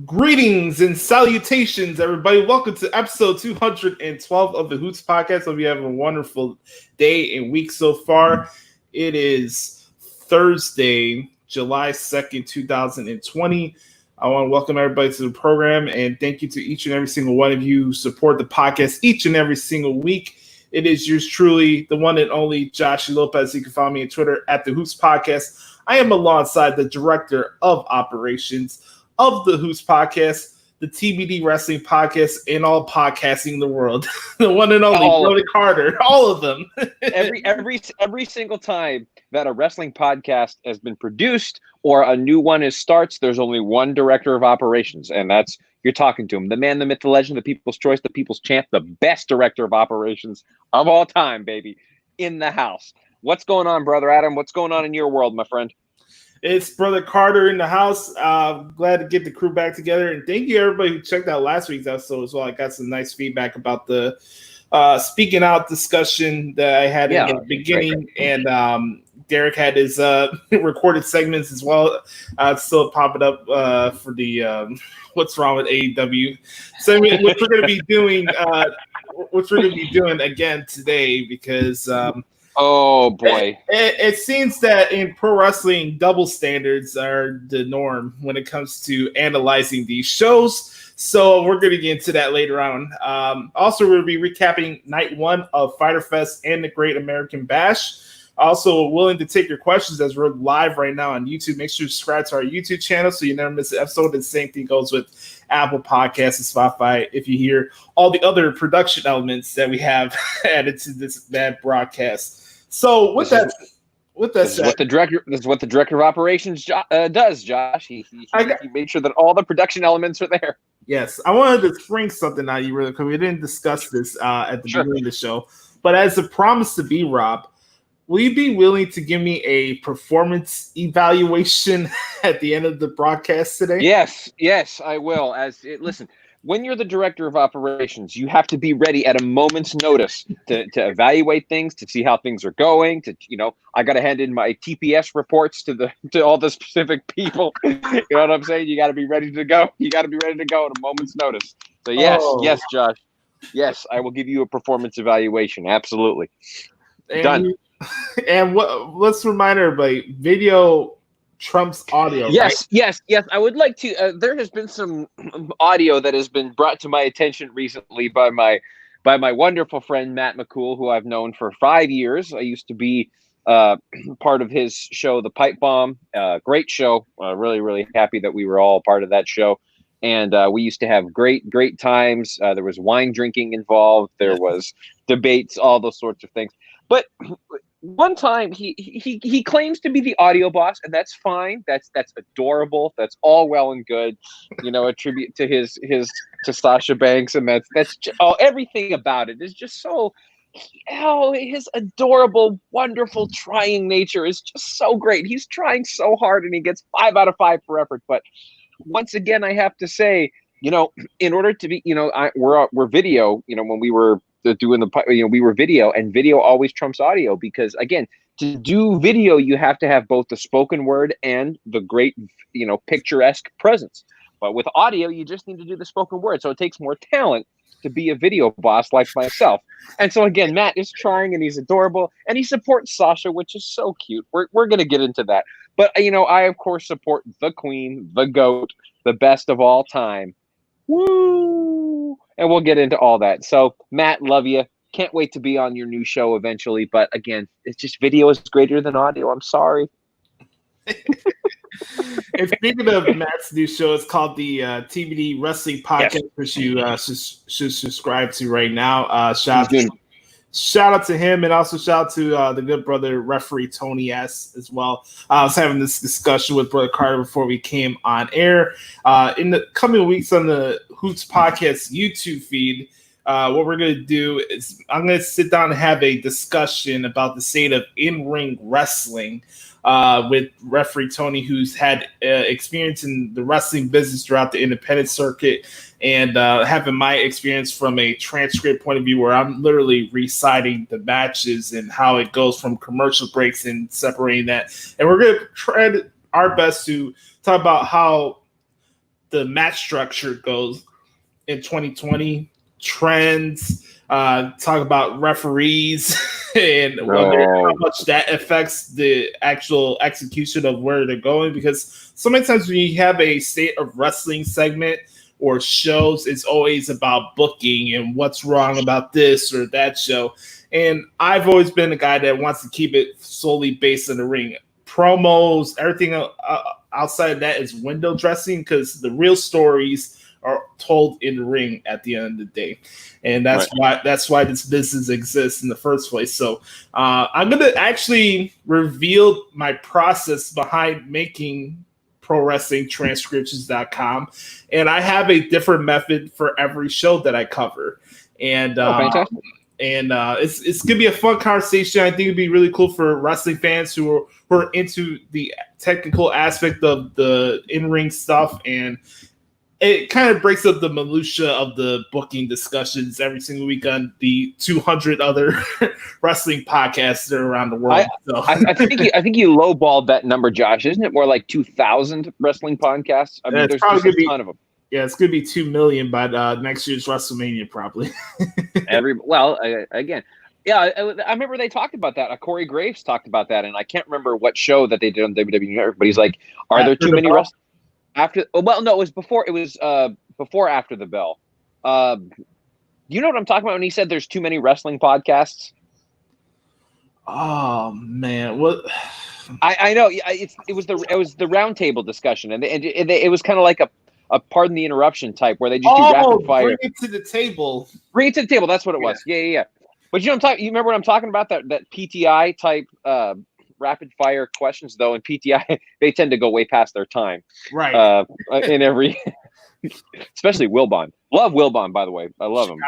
Greetings and salutations, everybody. Welcome to episode 212 of the Hoots podcast. Hope you have a wonderful day and week so far. It is Thursday, July 2nd, 2020. I want to welcome everybody to the program and thank you to each and every single one of you who support the podcast each and every single week. It is yours truly, the one and only Joshie Lopez. You can follow me on Twitter at the Hoots podcast. I am alongside the director of operations of the Hoots podcast, the TBD Wrestling podcast, and all podcasting in the world. The one and only Brother Carter, all of them. every single time that a wrestling podcast has been produced or a new one starts, there's only one director of operations, and that's you're talking to him. The man, the myth, the legend, the people's choice, the people's champ, the best director of operations of all time, baby, in the house. What's going on, Brother Adam? What's going on in your world, my friend? It's Brother Carter in the house. Glad to get the crew back together. And thank you, everybody who checked out last week's episode as well. I got some nice feedback about the speaking out discussion that I had in the beginning. Right. And Derek had his recorded segments as well. Still popping up for the What's Wrong with AEW segment, which we're going to be doing again today because oh boy! It seems that in pro wrestling, double standards are the norm when it comes to analyzing these shows. So we're going to get into that later on. Also, we'll be recapping night one of Fyter Fest and the Great American Bash. Also, willing to take your questions as we're live right now on YouTube. Make sure you subscribe to our YouTube channel so you never miss an episode. The same thing goes with Apple Podcasts and Spotify. If you hear all the other production elements that we have added to this bad broadcast. So with that said, this is what the director of operations does, Josh. He made sure that all the production elements are there. Yes, I wanted to spring something on you really quick. We didn't discuss this at the beginning of the show, but as a promise to be, Rob, will you be willing to give me a performance evaluation at the end of the broadcast today? Yes, I will. Listen, when you're the director of operations, you have to be ready at a moment's notice to evaluate things, to see how things are going. I got to hand in my TPS reports to all the specific people. You know what I'm saying? You got to be ready to go. You got to be ready to go at a moment's notice. So yes, Josh. Yes, I will give you a performance evaluation. Absolutely. Done. And let's remind everybody, video trumps audio. Yes, right? yes. I would like to. There has been some audio that has been brought to my attention recently by my wonderful friend Matt McCool, who I've known for 5 years. I used to be part of his show, The Pipe Bomb. Great show. Really, really happy that we were all part of that show. And we used to have great times. There was wine drinking involved. There was debates, all those sorts of things. But one time he claims to be the audio boss, and that's fine. That's adorable. That's all well and good. A tribute to to Sasha Banks, and that's everything about it is just so. His adorable, wonderful, trying nature is just so great. He's trying so hard, and he gets 5 out of 5 for effort. But once again, I have to say, in order to be, we're video. When we were doing we were video, and video always trumps audio because, again, to do video, you have to have both the spoken word and the great, picturesque presence. But with audio, you just need to do the spoken word. So it takes more talent to be a video boss like myself. And so, again, Matt is trying, and he's adorable, and he supports Sasha, which is so cute. We're going to get into that. But, I, of course, support the queen, the GOAT, the best of all time. Woo! And we'll get into all that. So, Matt, love you. Can't wait to be on your new show eventually. But again, it's just video is greater than audio. I'm sorry. And speaking of Matt's new show, it's called the TBD Wrestling Podcast, which you should subscribe to right now. Shout out to him, and also shout out to the good brother referee Tony S as well. I was having this discussion with Brother Carter before we came on air. In the coming weeks on the Hoots Podcast YouTube feed, what we're going to do is I'm going to sit down and have a discussion about the state of in-ring wrestling with referee Tony, who's had experience in the wrestling business throughout the independent circuit, and having my experience from a transcript point of view where I'm literally reciting the matches and how it goes from commercial breaks and separating that. And we're going to try our best to talk about how the match structure goes in 2020, trends, talk about referees and wonder how much that affects the actual execution of where they're going. Because so many times when you have a state of wrestling segment or shows, it's always about booking and what's wrong about this or that show. And I've always been a guy that wants to keep it solely based in the ring. Promos, everything outside of that is window dressing, because the real stories are told in the ring at the end of the day, and that's why this business exists in the first place. So I'm gonna actually reveal my process behind making ProWrestlingTranscriptions.com, and I have a different method for every show that I cover. And fantastic. And it's gonna be a fun conversation. I think it'd be really cool for wrestling fans who are into the technical aspect of the in-ring stuff, and it kind of breaks up the minutia of the booking discussions every single week on the 200 other wrestling podcasts that are around the world. I think you lowballed that number, Josh. Isn't it more like 2,000 wrestling podcasts? I mean, there's just a ton of them. Yeah, it's going to be 2 million by next year's WrestleMania, probably. Again, yeah, I remember they talked about that. Corey Graves talked about that, and I can't remember what show that they did on WWE. But he's like, "Are there too many wrestlers?" After, well, no, it was before. It was before After the Bell. You know what I'm talking about when he said there's too many wrestling podcasts? Oh man, what? I know. It was the roundtable discussion, and it was kind of like a pardon the interruption type where they just do rapid fire. Bring it to the table. Bring it to the table. That's what it was. Yeah. But you know, you remember what I'm talking about? That PTI type rapid fire questions, though. And PTI, they tend to go way past their time. Right. In every, especially Wilbon. Love Wilbon, by the way. I love him.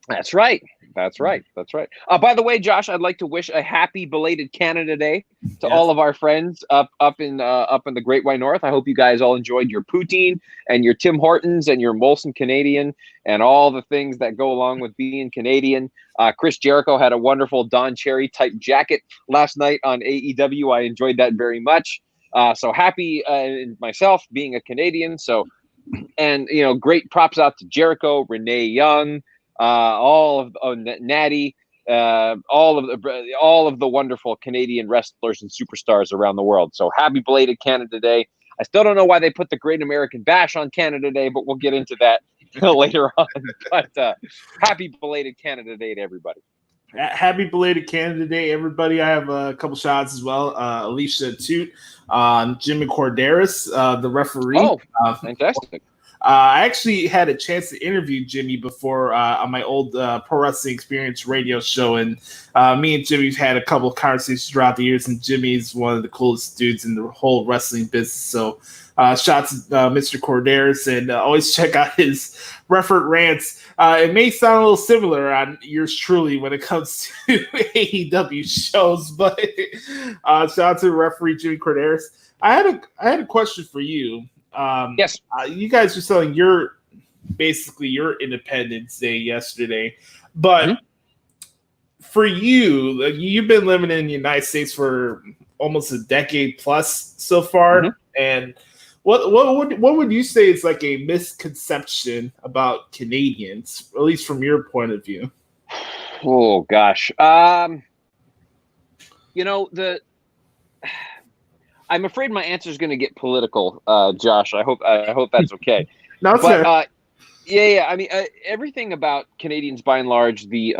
That's right. By the way, Josh, I'd like to wish a happy belated Canada Day to all of our friends up in the Great White North. I hope you guys all enjoyed your poutine and your Tim Hortons and your Molson Canadian and all the things that go along with being Canadian. Chris Jericho had a wonderful Don Cherry type jacket last night on AEW. I enjoyed that very much. So happy myself being a Canadian. So, and great props out to Jericho, Renee Young. All of Natty, all of the wonderful Canadian wrestlers and superstars around the world. So happy belated Canada Day. I still don't know why they put the Great American Bash on Canada Day, but we'll get into that later on. But happy belated Canada Day to everybody. Happy belated Canada Day, everybody. I have a couple shots as well. Alicia Toot, Jimmy Corderas, the referee. Oh, fantastic. I actually had a chance to interview Jimmy before on my old Pro Wrestling Experience radio show, and me and Jimmy've had a couple of conversations throughout the years, and Jimmy's one of the coolest dudes in the whole wrestling business. So shots to Mr. Corderas, and always check out his referee rants. It may sound a little similar on yours truly when it comes to AEW shows, but shout out to referee Jimmy Corderas. I had a question for you. Yes. You guys were selling your Independence Day yesterday, but for you, like, you've been living in the United States for almost a decade plus so far, and what would you say is like a misconception about Canadians, at least from your point of view? Oh gosh, I'm afraid my answer is going to get political, Josh. I hope that's okay. No, it's fair. Yeah. I mean, everything about Canadians, by and large, the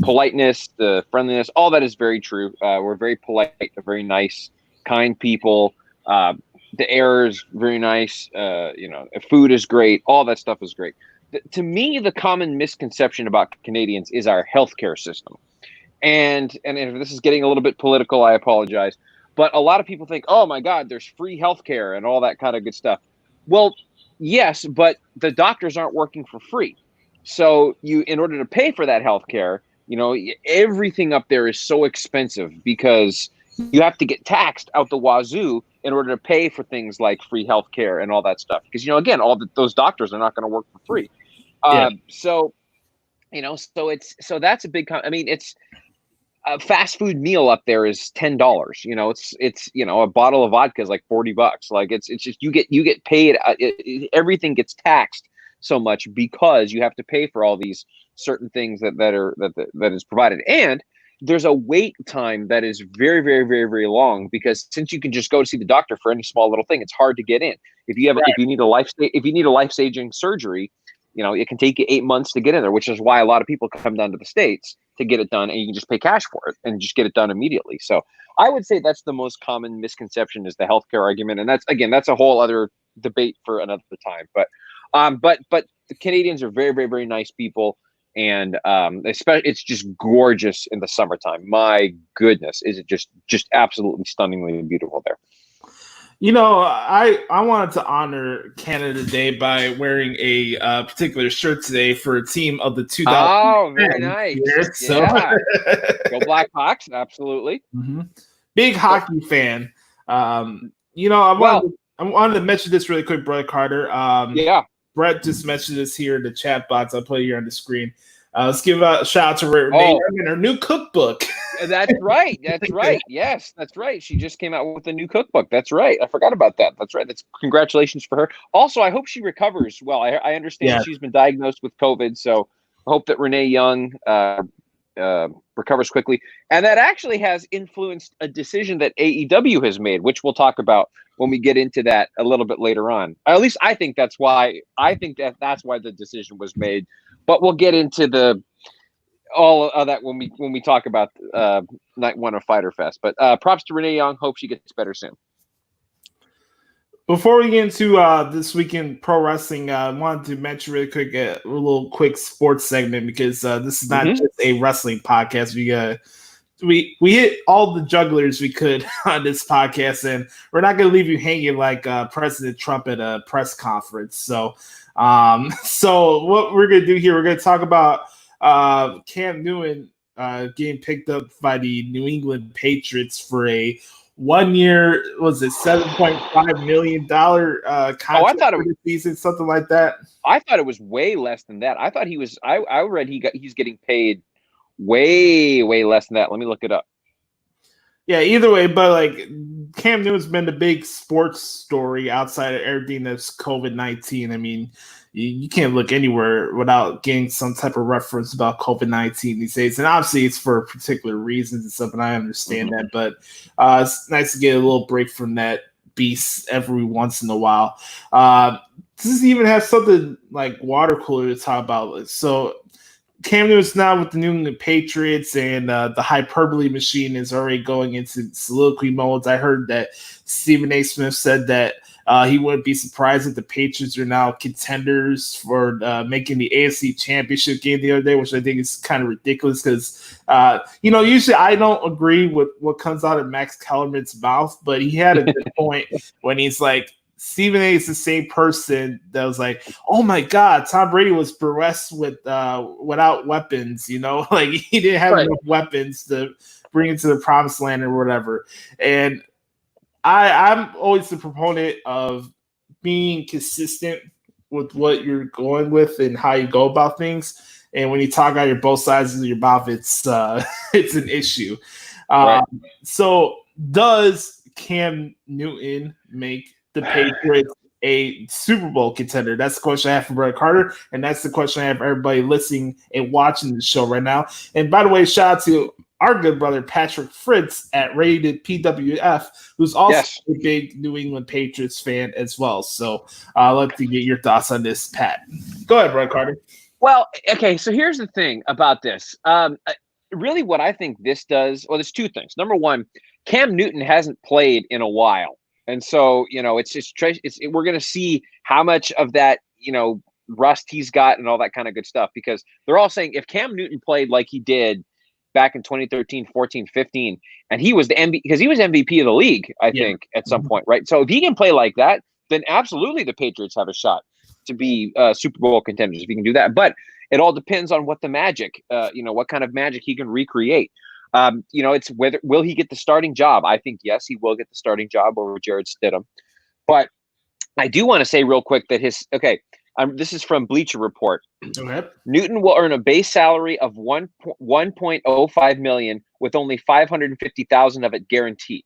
politeness, the friendliness, all that is very true. We're very polite, very nice, kind people. The air is very nice. Food is great. All that stuff is great. To me, the common misconception about Canadians is our healthcare system. And if this is getting a little bit political, I apologize. But a lot of people think, oh, my God, there's free healthcare and all that kind of good stuff. Well, yes, but the doctors aren't working for free. So in order to pay for that healthcare, everything up there is so expensive because you have to get taxed out the wazoo in order to pay for things like free healthcare and all that stuff. Because, again, those doctors are not going to work for free. So that's a big. a fast food meal up there is $10. You know, it's a bottle of vodka is like $40. Like it's just you get paid. Everything gets taxed so much because you have to pay for all these certain things that is provided. And there's a wait time that is very, very, very, very long, because since you can just go to see the doctor for any small little thing, it's hard to get in. If you need a life-saving surgery, you know, it can take you 8 months to get in there, which is why a lot of people come down to the States to get it done, and you can just pay cash for it and just get it done immediately. So I would say that's the most common misconception, is the healthcare argument. And that's a whole other debate for another time. But the Canadians are very, very, very nice people. And especially, it's just gorgeous in the summertime. My goodness, is it just absolutely stunningly beautiful there. You know, I wanted to honor Canada Day by wearing a particular shirt today for a team of the 2000. Oh, very nice. Year, so. Yeah. Go Blackhawks, absolutely. Mm-hmm. Big hockey fan. You know, I wanted to mention this really quick, Brett Carter. Yeah. Brett just mentioned this here in the chat box. I'll put it here on the screen. Let's give a shout out to Renee and her new cookbook. That's right. That's right. Yes, that's right. She just came out with a new cookbook. That's right. I forgot about that. That's right. That's congratulations for her. Also, I hope she recovers well. I understand she's been diagnosed with COVID, so I hope that Renee Young recovers quickly. And that actually has influenced a decision that AEW has made, which we'll talk about when we get into that a little bit later on. At least I think that's why. That's why the decision was made. But we'll get into all of that when we talk about night one of Fyter Fest. But props to Renee Young. Hope she gets better soon. Before we get into this weekend pro wrestling, I wanted to mention really quick a little quick sports segment, because this is not just a wrestling podcast. We hit all the jugglers we could on this podcast, and we're not going to leave you hanging like President Trump at a press conference. So what we're going to do here, we're going to talk about Cam Newton getting picked up by the New England Patriots for a 1 year, was it $7.5 million contract for the season, something like that? I thought it was way less than that. I thought he was. I read he's getting paid way, way less than that. Let me look it up. Yeah, either way, but like Cam Newton's been the big sports story outside of everything that's COVID-19. I mean, you can't look anywhere without getting some type of reference about COVID-19 these days. And obviously it's for particular reasons and stuff, and I understand that. But it's nice to get a little break from that beast every once in a while. Does even have something like water cooler to talk about? So Cam Newton's now with the New England Patriots, and the hyperbole machine is already going into soliloquy modes. I heard that Stephen A. Smith said that he wouldn't be surprised if the Patriots are now contenders for making the AFC Championship game the other day, which I think is kind of ridiculous because, usually I don't agree with what comes out of Max Kellerman's mouth, but he had a good point when he's like, Stephen A is the same person that was like, oh my God, Tom Brady was burlesque without weapons, like he didn't have enough weapons to bring into the promised land or whatever. And I'm always the proponent of being consistent with what you're going with and how you go about things. And when you talk out your both sides of your mouth, it's an issue. Right. So does Cam Newton make the Patriots a Super Bowl contender? That's the question I have for Brett Carter, and that's the question I have for everybody listening and watching the show right now. And by the way, shout out to our good brother Patrick Fritz at Rated PWF, who's also a big New England Patriots fan as well. So I'd love to get your thoughts on this, Pat. Go ahead, Brett Carter. Well, okay, so here's the thing about this. Really what I think this does, well, there's two things. Number one, Cam Newton hasn't played in a while. And so, we're going to see how much of that, rust he's got and all that kind of good stuff, because they're all saying if Cam Newton played like he did back in 2013, 14, 15, and he was because he was MVP of the league, I think, at some point, right? So if he can play like that, then absolutely the Patriots have a shot to be Super Bowl contenders if he can do that. But it all depends on what the magic, what kind of magic he can recreate. It's whether will he get the starting job? I think yes, he will get the starting job over Jared Stidham. But I do want to say real quick that this is from Bleacher Report. Okay. Newton will earn a base salary of $1.05 million with only 550,000 of it guaranteed.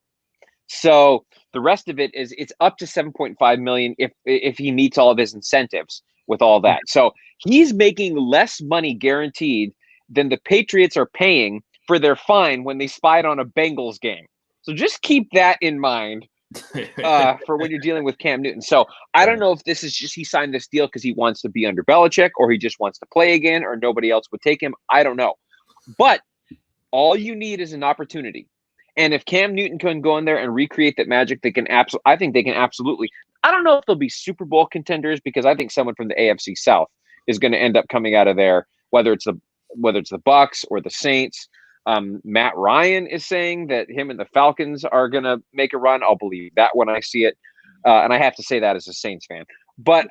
So the rest of it is it's up to 7.5 million if he meets all of his incentives with all that. So he's making less money guaranteed than the Patriots are paying for their fine when they spied on a Bengals game. So just keep that in mind for when you're dealing with Cam Newton. So I don't know if this is just he signed this deal because he wants to be under Belichick, or he just wants to play again, or nobody else would take him. I don't know. But all you need is an opportunity. And if Cam Newton can go in there and recreate that magic, they can I think they can absolutely. I don't know if they'll be Super Bowl contenders, because I think someone from the AFC South is going to end up coming out of there, whether it's the Bucks or the Saints. Matt Ryan is saying that him and the Falcons are going to make a run. I'll believe that when I see it. And I have to say that as a Saints fan. But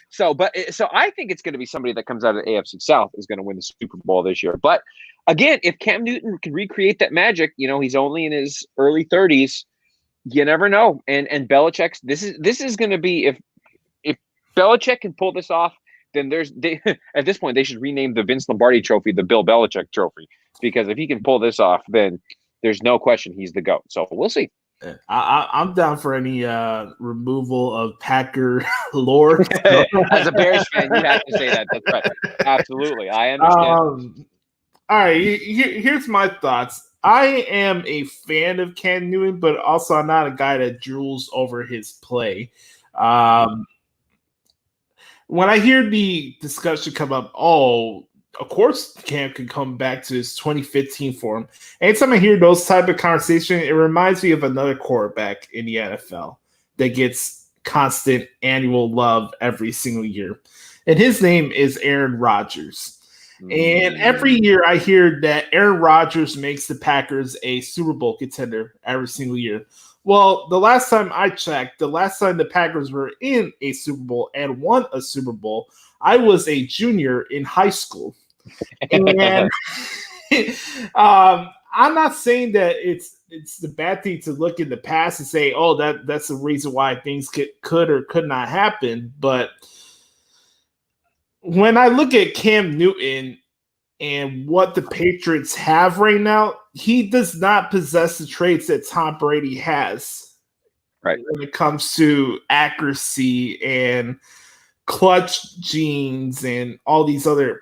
so I think it's going to be somebody that comes out of the AFC South is going to win the Super Bowl this year. But again, if Cam Newton can recreate that magic, he's only in his early 30s. You never know. And Belichick's this is going to be if Belichick can pull this off, then at this point they should rename the Vince Lombardi Trophy the Bill Belichick Trophy, because if he can pull this off, then there's no question he's the GOAT. So we'll see. I'm down for any removal of Packer lore. As a Bears fan, you have to say that. That's right. Absolutely. I understand. All right. Here's my thoughts. I am a fan of Cam Newton, but also I'm not a guy that drools over his play. When I hear the discussion come up, of course Cam can come back to his 2015 form. Anytime I hear those type of conversation, it reminds me of another quarterback in the NFL that gets constant annual love every single year. And his name is Aaron Rodgers. And every year I hear that Aaron Rodgers makes the Packers a Super Bowl contender every single year. Well, the last time I checked, the last time the Packers were in a Super Bowl and won a Super Bowl, I was a junior in high school. And I'm not saying that it's the bad thing to look in the past and say, oh, that's the reason why things could or could not happen. But when I look at Cam Newton and what the Patriots have right now, he does not possess the traits that Tom Brady has. Right. When it comes to accuracy and clutch genes and all these other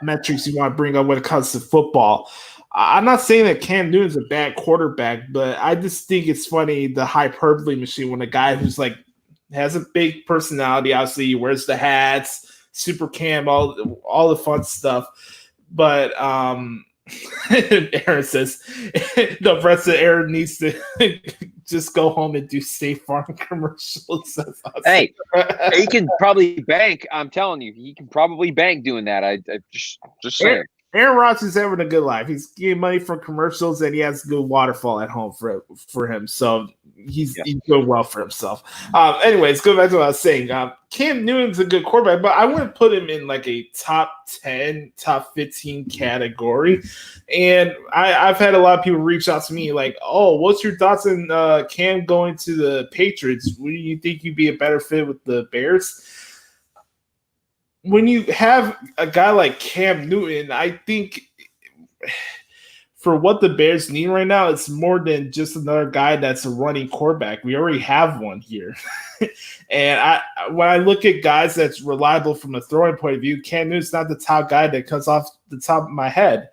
metrics you want to bring up when it comes to football. I'm not saying that Cam Newton's a bad quarterback, but I just think it's funny, the hyperbole machine, when a guy who's like has a big personality, obviously he wears the hats, Super Cam, all the fun stuff. But Aaron says the rest of Aaron needs to just go home and do State Farm commercials. Hey, he can probably bank. I'm telling you, he can probably bank doing that. I just saying. Aaron Rodgers is having a good life. He's getting money from commercials, and he has a good waterfall at home for him. So he's doing well for himself. Anyways, go back to what I was saying. Cam Newton's a good quarterback, but I wouldn't put him in like a top 10, top 15 category. And I've had a lot of people reach out to me like, oh, what's your thoughts on Cam going to the Patriots? Do you think you'd be a better fit with the Bears? When you have a guy like Cam Newton, I think for what the Bears need right now, it's more than just another guy that's a running quarterback. We already have one here. And when I look at guys that's reliable from a throwing point of view, Cam Newton's not the top guy that comes off the top of my head.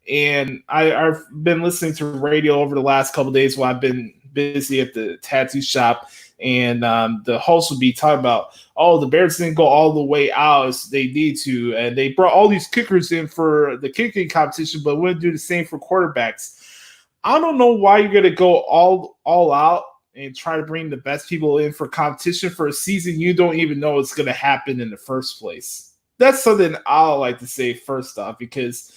And I've been listening to radio over the last couple of days while I've been busy at the tattoo shop. And the host would be talking about, the Bears didn't go all the way out as they need to. And they brought all these kickers in for the kicking competition, but wouldn't do the same for quarterbacks. I don't know why you're going to go all out and try to bring the best people in for competition for a season you don't even know it's going to happen in the first place. That's something I'll like to say first off, because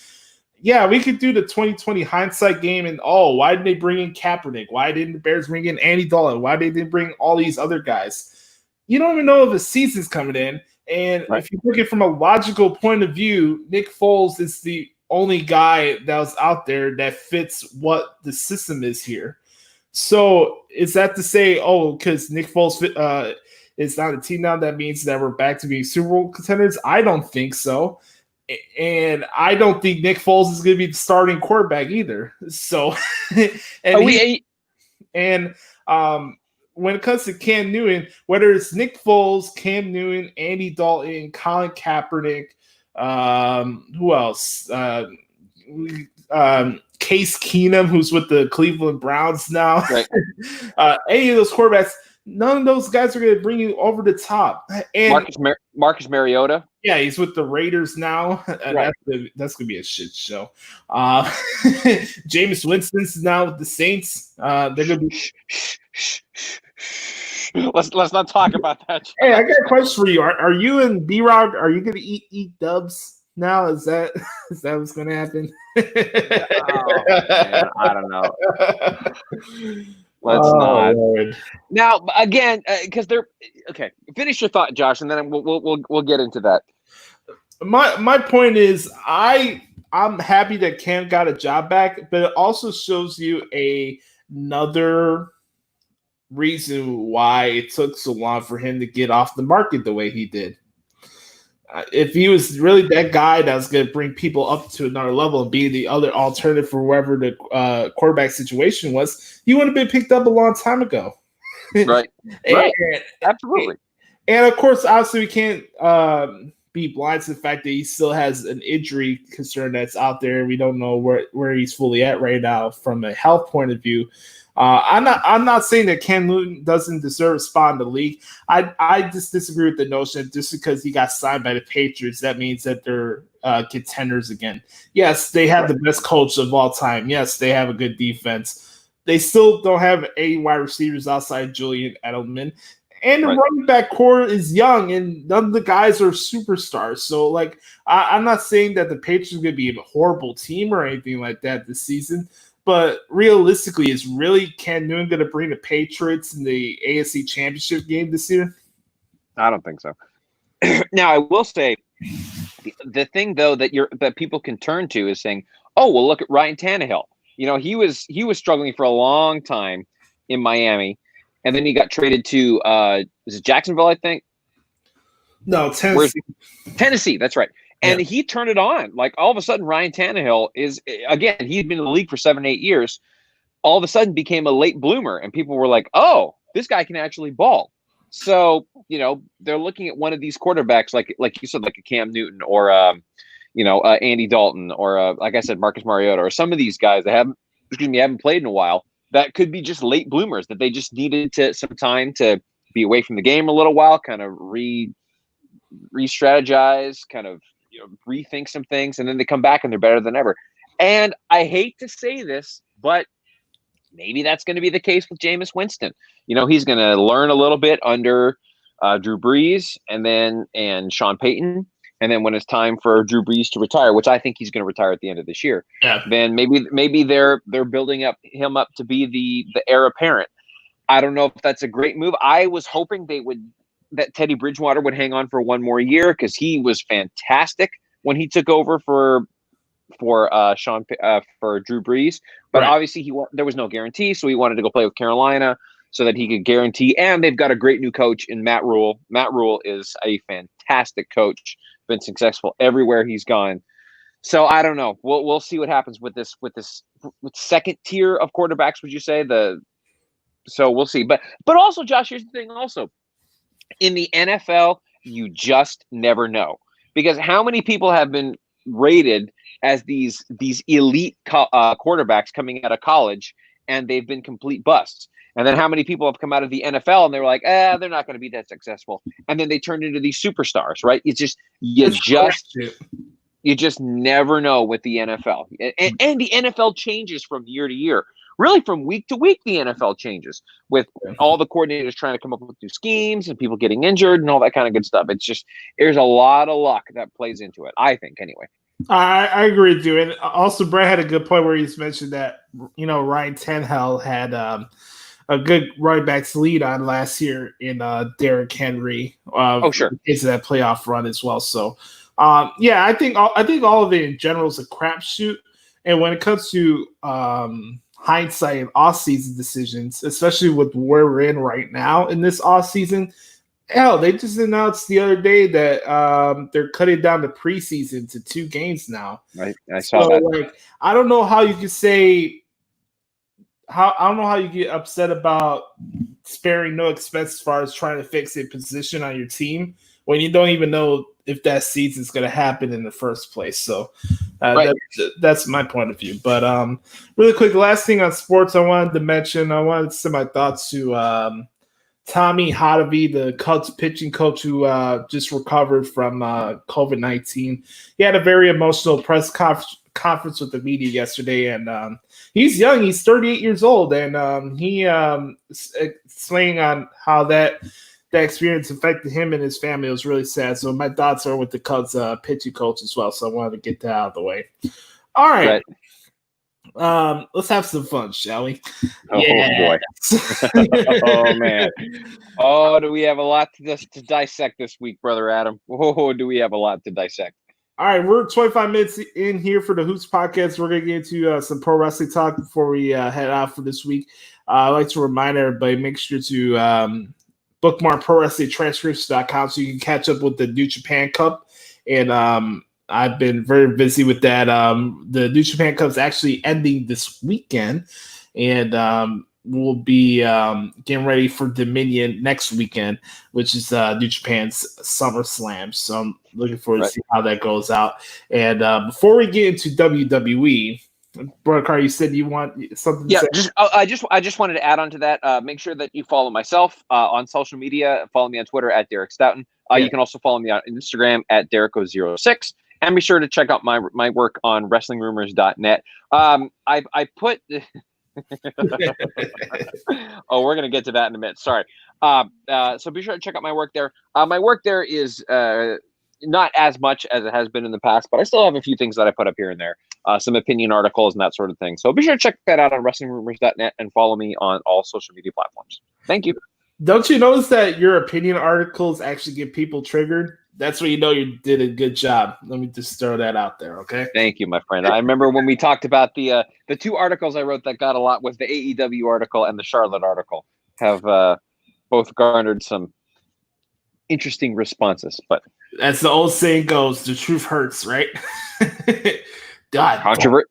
yeah, we could do the 2020 hindsight game and, why didn't they bring in Kaepernick? Why didn't the Bears bring in Andy Dalton? Why did they bring all these other guys? You don't even know if a season's coming in. And if you look at it from a logical point of view, Nick Foles is the only guy that was out there that fits what the system is here. So is that to say, because Nick Foles is not a team now, that means that we're back to being Super Bowl contenders? I don't think so. And I don't think Nick Foles is going to be the starting quarterback either. So, when it comes to Cam Newton, whether it's Nick Foles, Cam Newton, Andy Dalton, Colin Kaepernick, who else? Case Keenum, who's with the Cleveland Browns now. Right. Any of those quarterbacks, none of those guys are going to bring you over the top. And Marcus Mariota. Yeah, he's with the Raiders now. Right. That's going to be a shit show. Jameis Winston's now with the Saints. They're going to be. Let's not talk about that. Josh. Hey, I got a question for you. Are you and B-Rod, are you going to eat dubs now? Is that what's going to happen? Oh, man, I don't know. Let's not. Lord. Now, again, because they're okay. Finish your thought, Josh, and then we'll get into that. My point is, I'm happy that Cam got a job back, but it also shows you another reason why it took so long for him to get off the market the way he did. If he was really that guy that was going to bring people up to another level and be the other alternative for wherever the quarterback situation was, he would have been picked up a long time ago. Right. Absolutely. And of course, obviously, we can't be blind to the fact that he still has an injury concern that's out there. We don't know where he's fully at right now from a health point of view. I'm not saying that Cam Newton doesn't deserve a spot in the league. I just disagree with the notion that just because he got signed by the Patriots, that means that they're contenders again. Yes, they have the best coach of all time. Yes, they have a good defense. They still don't have any wide receivers outside Julian Edelman. And the running back core is young, and none of the guys are superstars. So, like, I'm not saying that the Patriots are going to be a horrible team or anything like that this season. But realistically, is really Cam Newton going to bring the Patriots in the AFC Championship game this year? I don't think so. Now, I will say the thing though that people can turn to is saying, "Oh, well, look at Ryan Tannehill. You know, he was struggling for a long time in Miami, and then he got traded to is it Jacksonville? I think. No, Tennessee. Tennessee. That's right." And he turned it on. Like, all of a sudden, Ryan Tannehill is, again, he'd been in the league for 7-8 years, all of a sudden became a late bloomer. And people were like, oh, this guy can actually ball. So, you know, they're looking at one of these quarterbacks, like you said, like a Cam Newton or, Andy Dalton or, like I said, Marcus Mariota or some of these guys that haven't played in a while, that could be just late bloomers, that they just needed some time to be away from the game a little while, kind of re-strategize, kind of, rethink some things, and then they come back and they're better than ever. And I hate to say this, but maybe that's going to be the case with Jameis Winston. You know, he's going to learn a little bit under Drew Brees and Sean Payton. And then when it's time for Drew Brees to retire, which I think he's going to retire at the end of this year, then maybe they're building him up to be the heir apparent. I don't know if that's a great move. I was hoping that Teddy Bridgewater would hang on for one more year because he was fantastic when he took over for Drew Brees. But obviously there was no guarantee, so he wanted to go play with Carolina so that he could guarantee. And they've got a great new coach in Matt Rule. Matt Rule is a fantastic coach, been successful everywhere he's gone. So I don't know. We'll see what happens with this second tier of quarterbacks. Would you say So we'll see. But also, Josh, here's the thing. Also, in the NFL, you just never know, because how many people have been rated as these elite quarterbacks coming out of college, and they've been complete busts. And then how many people have come out of the NFL and they were like, they're not going to be that successful, and then they turned into these superstars, right? It's just you just never know with the NFL, and the NFL changes from year to year. Really, from week to week, the NFL changes with all the coordinators trying to come up with new schemes and people getting injured and all that kind of good stuff. It's just, there's a lot of luck that plays into it, I think, anyway. I agree with you. And also, Brad had a good point where he's mentioned that, Ryan Tannehill had a good running backs lead on last year in Derrick Henry. Sure. Is that playoff run as well. So, I think all of it in general is a crapshoot. And when it comes to hindsight and off-season decisions, especially with where we're in right now in this off-season, Hell, they just announced the other day that they're cutting down the preseason to 2 games now. I saw that. Like, I don't know how you could say I don't know how you get upset about sparing no expense as far as trying to fix a position on your team when you don't even know if that season's going to happen in the first place. So that's my point of view. But really quick, the last thing on sports I wanted to mention, I wanted to send my thoughts to Tommy Hotovy, the Cubs pitching coach who just recovered from COVID-19. He had a very emotional press conference with the media yesterday, and he's young. He's 38 years old, and he explaining on how that experience affected him and his family. It was really sad. So my thoughts are with the Cubs pitching coach as well. So I wanted to get that out of the way. All right. Let's have some fun, shall we? Oh boy! Oh man! Oh, do we have a lot to dissect this week, brother Adam? Oh, do we have a lot to dissect? All right, we're 25 minutes in here for the Hoots podcast. We're gonna get into some pro wrestling talk before we head out for this week. I'd like to remind everybody, make sure to bookmark ProWrestlingTranscripts.com so you can catch up with the New Japan Cup. And I've been very busy with that. The New Japan Cup is actually ending this weekend, and we'll be getting ready for Dominion next weekend, which is New Japan's SummerSlam. So I'm looking forward to see how that goes out. And before we get into WWE, Brother Carr, you said you want something to say? I just wanted to add on to that. Make sure that you follow myself on social media. Follow me on Twitter at Derek Stoughton. You can also follow me on Instagram at Derico06. And be sure to check out my work on WrestlingRumors.net. I put oh, we're gonna get to that in a minute. Sorry. So be sure to check out my work there. My work there is not as much as it has been in the past, but I still have a few things that I put up here and there. Some opinion articles and that sort of thing. So be sure to check that out on WrestlingRumors.net and follow me on all social media platforms. Thank you. Don't you notice that your opinion articles actually get people triggered? That's when you know you did a good job. Let me just throw that out there, okay? Thank you, my friend. I remember when we talked about the 2 articles I wrote that got a lot was the AEW article and the Charlotte article. Have both garnered some interesting responses. But as the old saying goes, the truth hurts, right? God, controversy.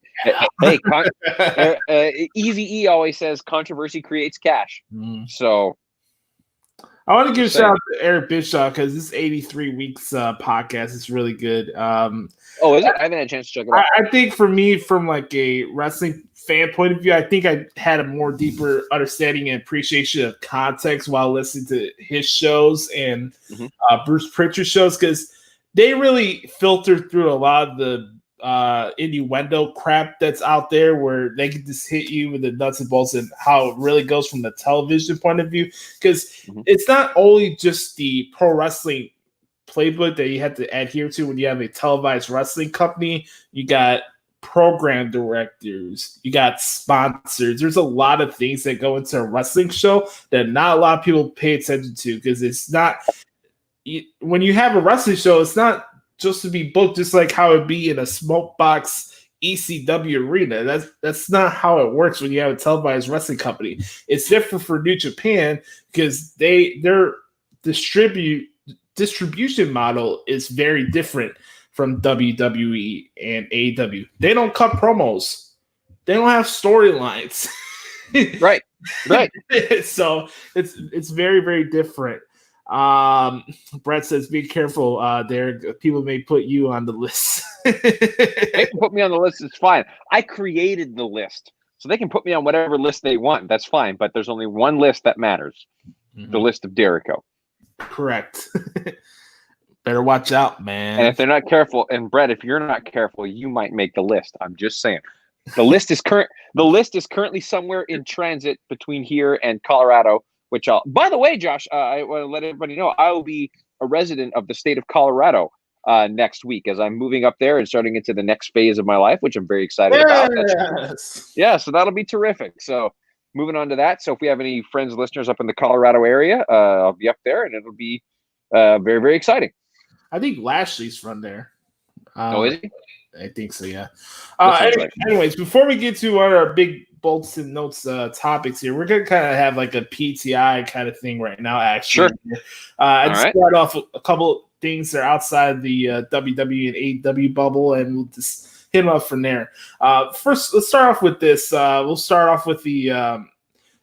Easy E always says controversy creates cash. So I want to give a shout out to Eric Bischoff because this 83 Weeks podcast is really good. Is it? I haven't had a chance to check it out. I think for me, from like a wrestling fan point of view, I think I had a more deeper understanding and appreciation of context while listening to his shows and Bruce Pritchard's shows because they really filter through a lot of the innuendo crap that's out there where they can just hit you with the nuts and bolts and how it really goes from the television point of view because it's not only just the pro wrestling playbook that you have to adhere to when you have a televised wrestling company. You got program directors, you got sponsors. There's a lot of things that go into a wrestling show that not a lot of people pay attention to because it's not when you have a wrestling show, it's not just to be booked just like how it'd be in a smokebox ECW arena. That's not how it works when you have a televised wrestling company. It's different for New Japan because their distribution model is very different from WWE and AEW. They don't cut promos. They don't have storylines. Right. So it's very, very different. Brett says, be careful, Derek. People may put you on the list. They can put me on the list. It's fine. I created the list. So they can put me on whatever list they want. That's fine. But there's only one list that matters. The list of Jericho. Correct. Better watch out, man. And if they're not careful, and Brett, if you're not careful, you might make the list. I'm just saying. The list is currently somewhere in transit between here and Colorado. Which by the way, Josh, I want to let everybody know I will be a resident of the state of Colorado next week as I'm moving up there and starting into the next phase of my life, which I'm very excited about. So that'll be terrific. So moving on to that. So if we have any friends, listeners up in the Colorado area, I'll be up there and it'll be very, very exciting. I think Lashley's from there. Oh, is he? I think so, yeah. Right. Anyways, before we get to one of our big bolts and notes topics here, we're going to kind of have like a PTI kind of thing right now, actually. Sure. I'd start off with a couple things that are outside the WWE and AEW bubble, and we'll just hit them up from there. First, let's start off with this. We'll start off with the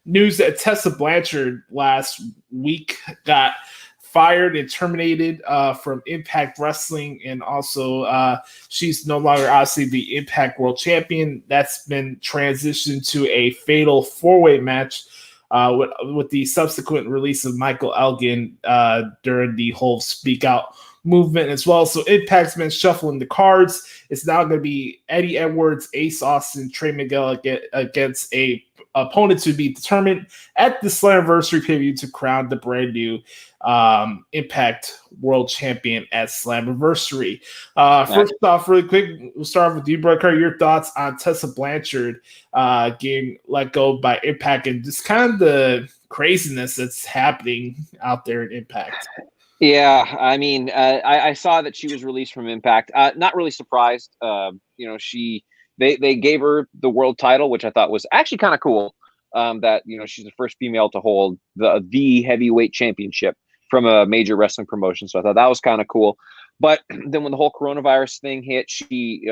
news that Tessa Blanchard last week got fired and terminated from Impact Wrestling, and also she's no longer obviously the Impact World Champion. That's been transitioned to a fatal 4-way match with the subsequent release of Michael Elgin during the whole Speak Out movement as well. So Impact's been shuffling the cards. It's now going to be Eddie Edwards, Ace Austin, Trey Miguel against a opponent to be determined at the Slammiversary pay-per-view to crown the brand new Impact World Champion at Slammiversary. First off, really quick, we'll start off with you, Brett Carter. Your thoughts on Tessa Blanchard getting let go by Impact and just kind of the craziness that's happening out there in Impact. Yeah, I mean, I saw that she was released from Impact. Not really surprised. They gave her the world title, which I thought was actually kind of cool. That she's the first female to hold the heavyweight championship from a major wrestling promotion. So I thought that was kind of cool. But then when the whole coronavirus thing hit, she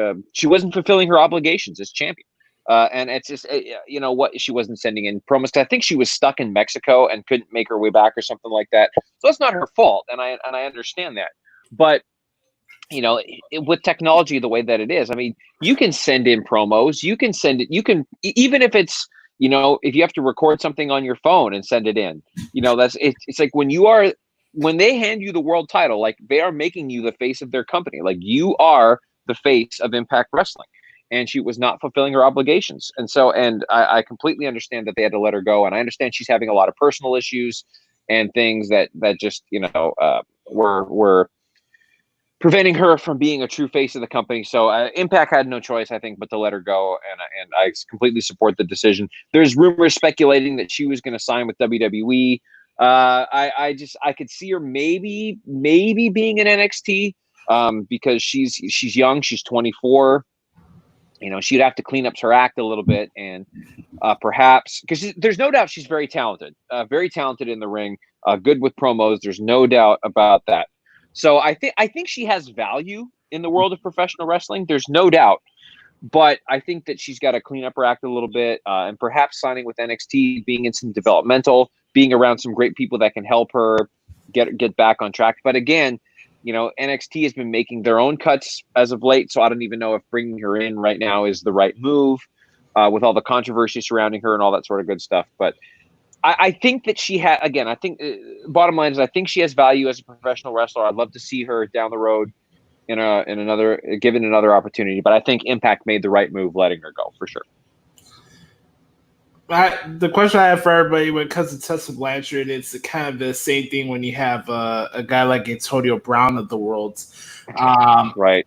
wasn't fulfilling her obligations as champion. And it's just, what, she wasn't sending in promos. I think she was stuck in Mexico and couldn't make her way back or something like that. So it's not her fault. And I understand that. But, with technology the way that it is, I mean, you can send in promos. You can send it. You can, even if it's, if you have to record something on your phone and send it in, it's like when they hand you the world title, like they are making you the face of their company. Like you are the face of Impact Wrestling. And she was not fulfilling her obligations. And so, I completely understand that they had to let her go. And I understand she's having a lot of personal issues and things that just, were preventing her from being a true face of the company. So Impact had no choice, I think, but to let her go. And I completely support the decision. There's rumors speculating that she was going to sign with WWE. I could see her maybe being in NXT because she's young. She's 24. She'd have to clean up her act a little bit, and perhaps because there's no doubt she's very talented in the ring, good with promos. There's no doubt about that. So I think she has value in the world of professional wrestling. There's no doubt, but I think that she's got to clean up her act a little bit, and perhaps signing with NXT, being in some developmental, being around some great people that can help her get back on track. But again, NXT has been making their own cuts as of late, so I don't even know if bringing her in right now is the right move with all the controversy surrounding her and all that sort of good stuff. But I think that she had, again, I think bottom line is I think she has value as a professional wrestler. I'd love to see her down the road given another opportunity. But I think Impact made the right move letting her go for sure. The question I have for everybody when it comes to Tessa Blanchard, it's kind of the same thing when you have a guy like Antonio Brown of the world. Right.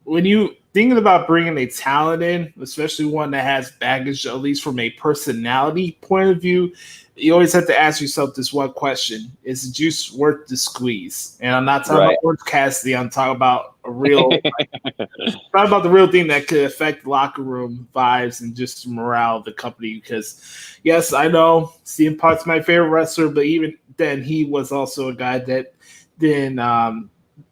When you thinking about bringing a talent in, especially one that has baggage, at least from a personality point of view, you always have to ask yourself this one question: is the juice worth the squeeze? And I'm not talking about Orange Cassidy. I'm talking about a real, talking about the real thing that could affect locker room vibes and just morale of the company. Because, yes, I know CM Punk's my favorite wrestler, but even then, he was also a guy that didn't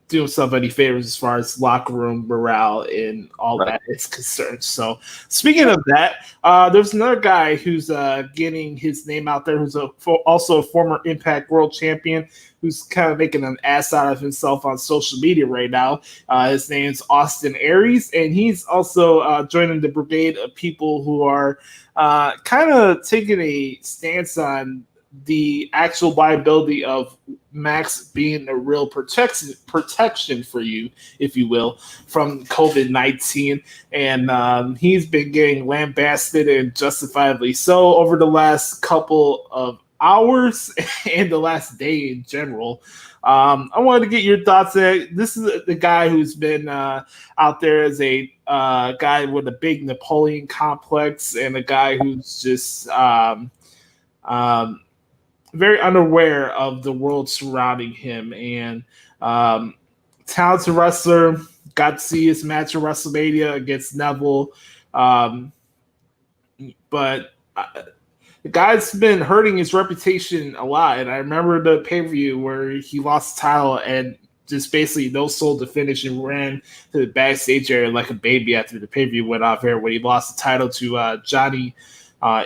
do himself any favors as far as locker room morale and all that is concerned. So speaking of that, there's another guy who's getting his name out there who's also a former Impact World Champion who's kind of making an ass out of himself on social media right now. His name's Austin Aries, and he's also joining the brigade of people who are kind of taking a stance on the actual viability of Max being a real protection for you, if you will, from COVID-19. And he's been getting lambasted and justifiably so over the last couple of hours and the last day in general. I wanted to get your thoughts. This is the guy who's been out there as a guy with a big Napoleon complex and a guy who's just very unaware of the world surrounding him, and talented wrestler, got to see his match at WrestleMania against Neville. But the guy's been hurting his reputation a lot. And I remember the pay-per-view where he lost the title and just basically no-sold the finish and ran to the backstage area like a baby after the pay-per-view went off air when he lost the title to Johnny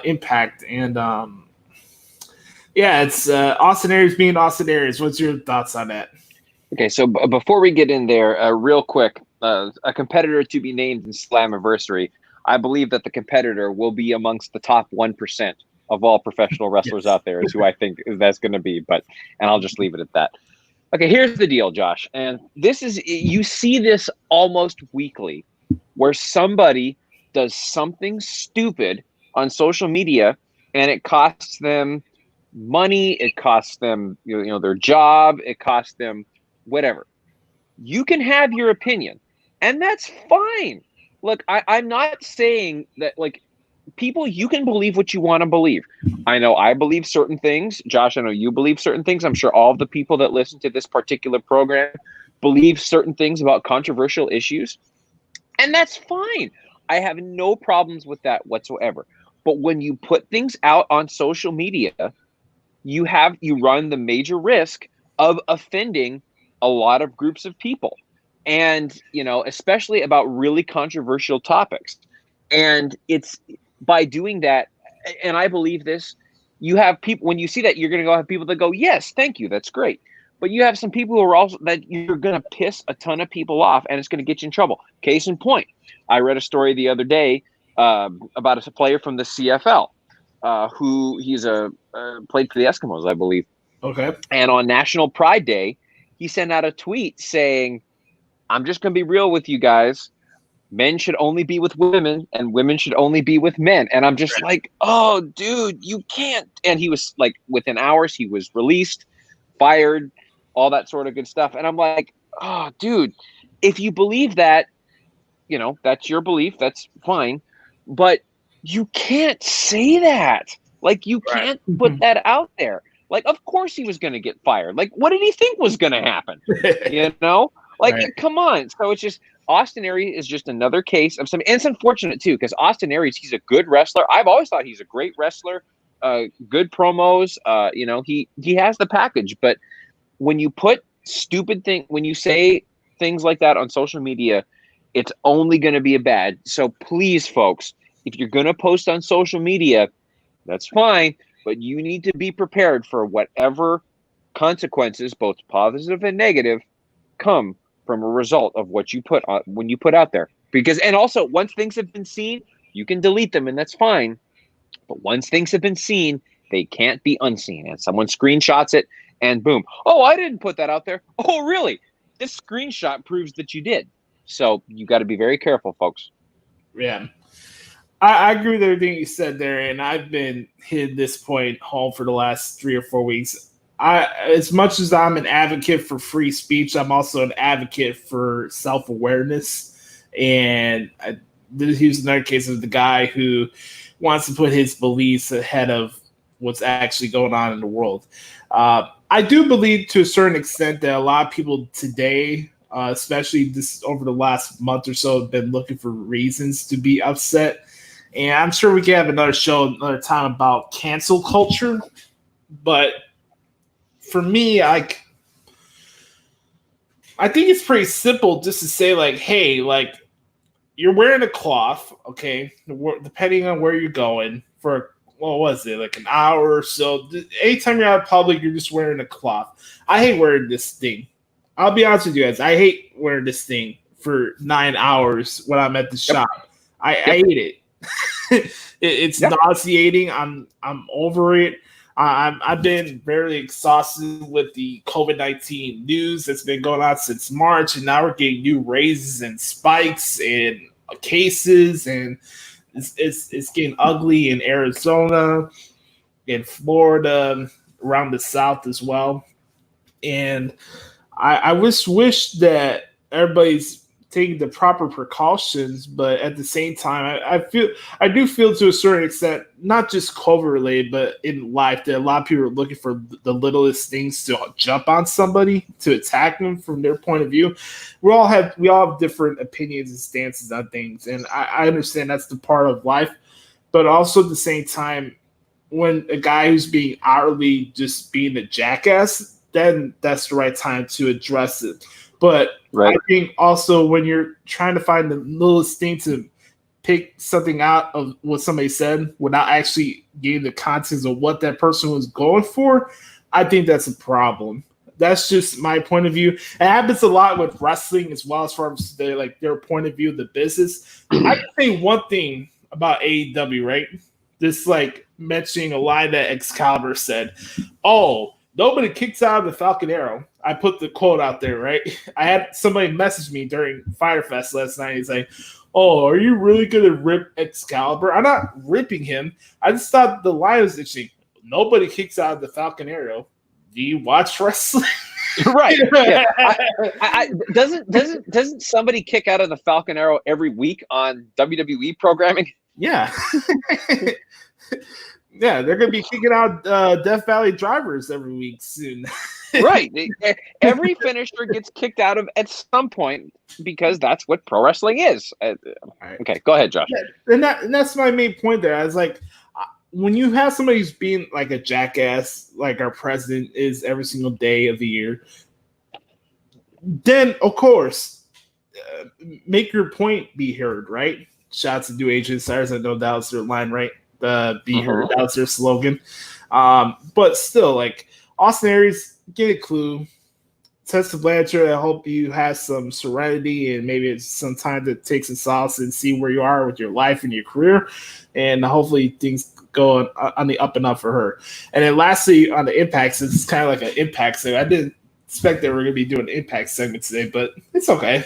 Impact. And it's Austin Aries being Austin Aries. What's your thoughts on that? Okay, so before we get in there, real quick, a competitor to be named in Slammiversary. I believe that the competitor will be amongst the top 1% of all professional wrestlers out there is who I think that's going to be. And I'll just leave it at that. Okay, here's the deal, Josh. And you see this almost weekly where somebody does something stupid on social media and it costs them money, it costs them their job, it costs them whatever. You can have your opinion, and that's fine. Look, I'm not saying that, like, people, you can believe what you want to believe. I know I believe certain things. Josh, I know you believe certain things. I'm sure all of the people that listen to this particular program believe certain things about controversial issues, and that's fine. I have no problems with that whatsoever. But when you put things out on social media, you run the major risk of offending a lot of groups of people, and especially about really controversial topics. And it's by doing that, and I believe this, you have people, when you see that, you're going to go have people that go, yes, thank you, that's great. But you have some people who are also, that you're going to piss a ton of people off, and it's going to get you in trouble. Case in point, I read a story the other day about a player from the CFL who played for the Eskimos, I believe. Okay. And on National Pride Day, he sent out a tweet saying, I'm just going to be real with you guys. Men should only be with women and women should only be with men. And I'm just like, oh, dude, you can't. And he was like, within hours, he was released, fired, all that sort of good stuff. And I'm like, oh, dude, if you believe that, that's your belief. That's fine. But you can't say that. Like, you can't put that out there. Like, of course he was going to get fired. Like, what did he think was going to happen? Like, come on. So it's just, Austin Aries is just another case of something. And it's unfortunate, too, because Austin Aries, he's a good wrestler. I've always thought he's a great wrestler. Good promos. He has the package. But when you put when you say things like that on social media, it's only going to be a bad. So please, folks, if you're going to post on social media, that's fine. But you need to be prepared for whatever consequences, both positive and negative, come from a result of what you put on when you put out there. And also, once things have been seen, you can delete them, and that's fine. But once things have been seen, they can't be unseen. And someone screenshots it, and boom. Oh, I didn't put that out there. Oh, really? This screenshot proves that you did. So you got to be very careful, folks. Yeah. I agree with everything you said there, and I've been hitting this point home for the last 3 or 4 weeks. As much as I'm an advocate for free speech, I'm also an advocate for self-awareness. And here's another case of the guy who wants to put his beliefs ahead of what's actually going on in the world. I do believe to a certain extent that a lot of people today, especially this over the last month or so, have been looking for reasons to be upset. And I'm sure we can have another show another time about cancel culture. But for me, I think it's pretty simple just to say, like, hey, like, you're wearing a cloth, okay, depending on where you're going for, what was it, like an hour or so. Anytime you're out in public, you're just wearing a cloth. I hate wearing this thing. I'll be honest with you guys. I hate wearing this thing for 9 hours when I'm at the shop. I hate it. It's nauseating. I'm over it. I've been very exhausted with the COVID-19 news that's been going on since March, and now we're getting new raises and spikes and cases, and it's getting ugly in Arizona, in Florida, around the South as well. And I wish that everybody's taking the proper precautions, but at the same time, I do feel to a certain extent, not just COVID related, but in life, that a lot of people are looking for the littlest things to jump on somebody, to attack them from their point of view. We all have different opinions and stances on things, and I understand that's the part of life, but also at the same time, when a guy who's being outwardly just being a jackass, then that's the right time to address it. But I think also when you're trying to find the littlest thing to pick something out of what somebody said without actually getting the context of what that person was going for, I think that's a problem. That's just my point of view. It happens a lot with wrestling as well, as far as their point of view of the business. I can say one thing about AEW, right? This mentioning a line that Excalibur said, "Oh, nobody kicks out of the Falcon Arrow." I put the quote out there, right? I had somebody message me during Fyter Fest last night. He's like, "Oh, are you really going to rip Excalibur?" I'm not ripping him. I just thought the line was interesting. Nobody kicks out of the Falcon Arrow. Do you watch wrestling? Right. Yeah. Doesn't somebody kick out of the Falcon Arrow every week on WWE programming? Yeah. Yeah, they're going to be kicking out Death Valley drivers every week soon. Right. Every finisher gets kicked out of at some point because that's what pro wrestling is. Okay, go ahead, Josh. Yeah, and that's my main point there. I was like, when you have somebody who's being like a jackass, like our president is every single day of the year, then, of course, make your point be heard, right? Shout out to New Age Insiders. I know that was their line, right? Be heard. That was their slogan. But still, Austin Aries, get a clue. Tessa Blanchard, I hope you have some serenity and maybe it's some time to take some solace and see where you are with your life and your career. And hopefully things go on the up and up for her. And then lastly, on the Impact, since it's kind of like an Impact segment. I didn't expect they were going to be doing an Impact segment today, but it's okay.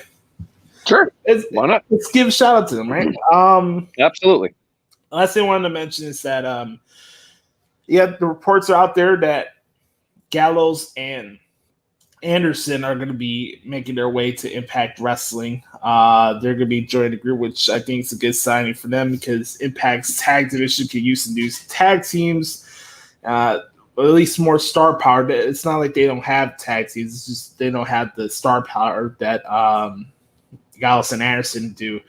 Sure. Why not? Let's give a shout out to them, right? Absolutely. Last thing I wanted to mention is that, the reports are out there that Gallows and Anderson are going to be making their way to Impact Wrestling. They're going to be joining the group, which I think is a good signing for them because Impact's tag division can use some new tag teams, at least more star power. It's not like they don't have tag teams. It's just they don't have the star power that Gallows and Anderson do.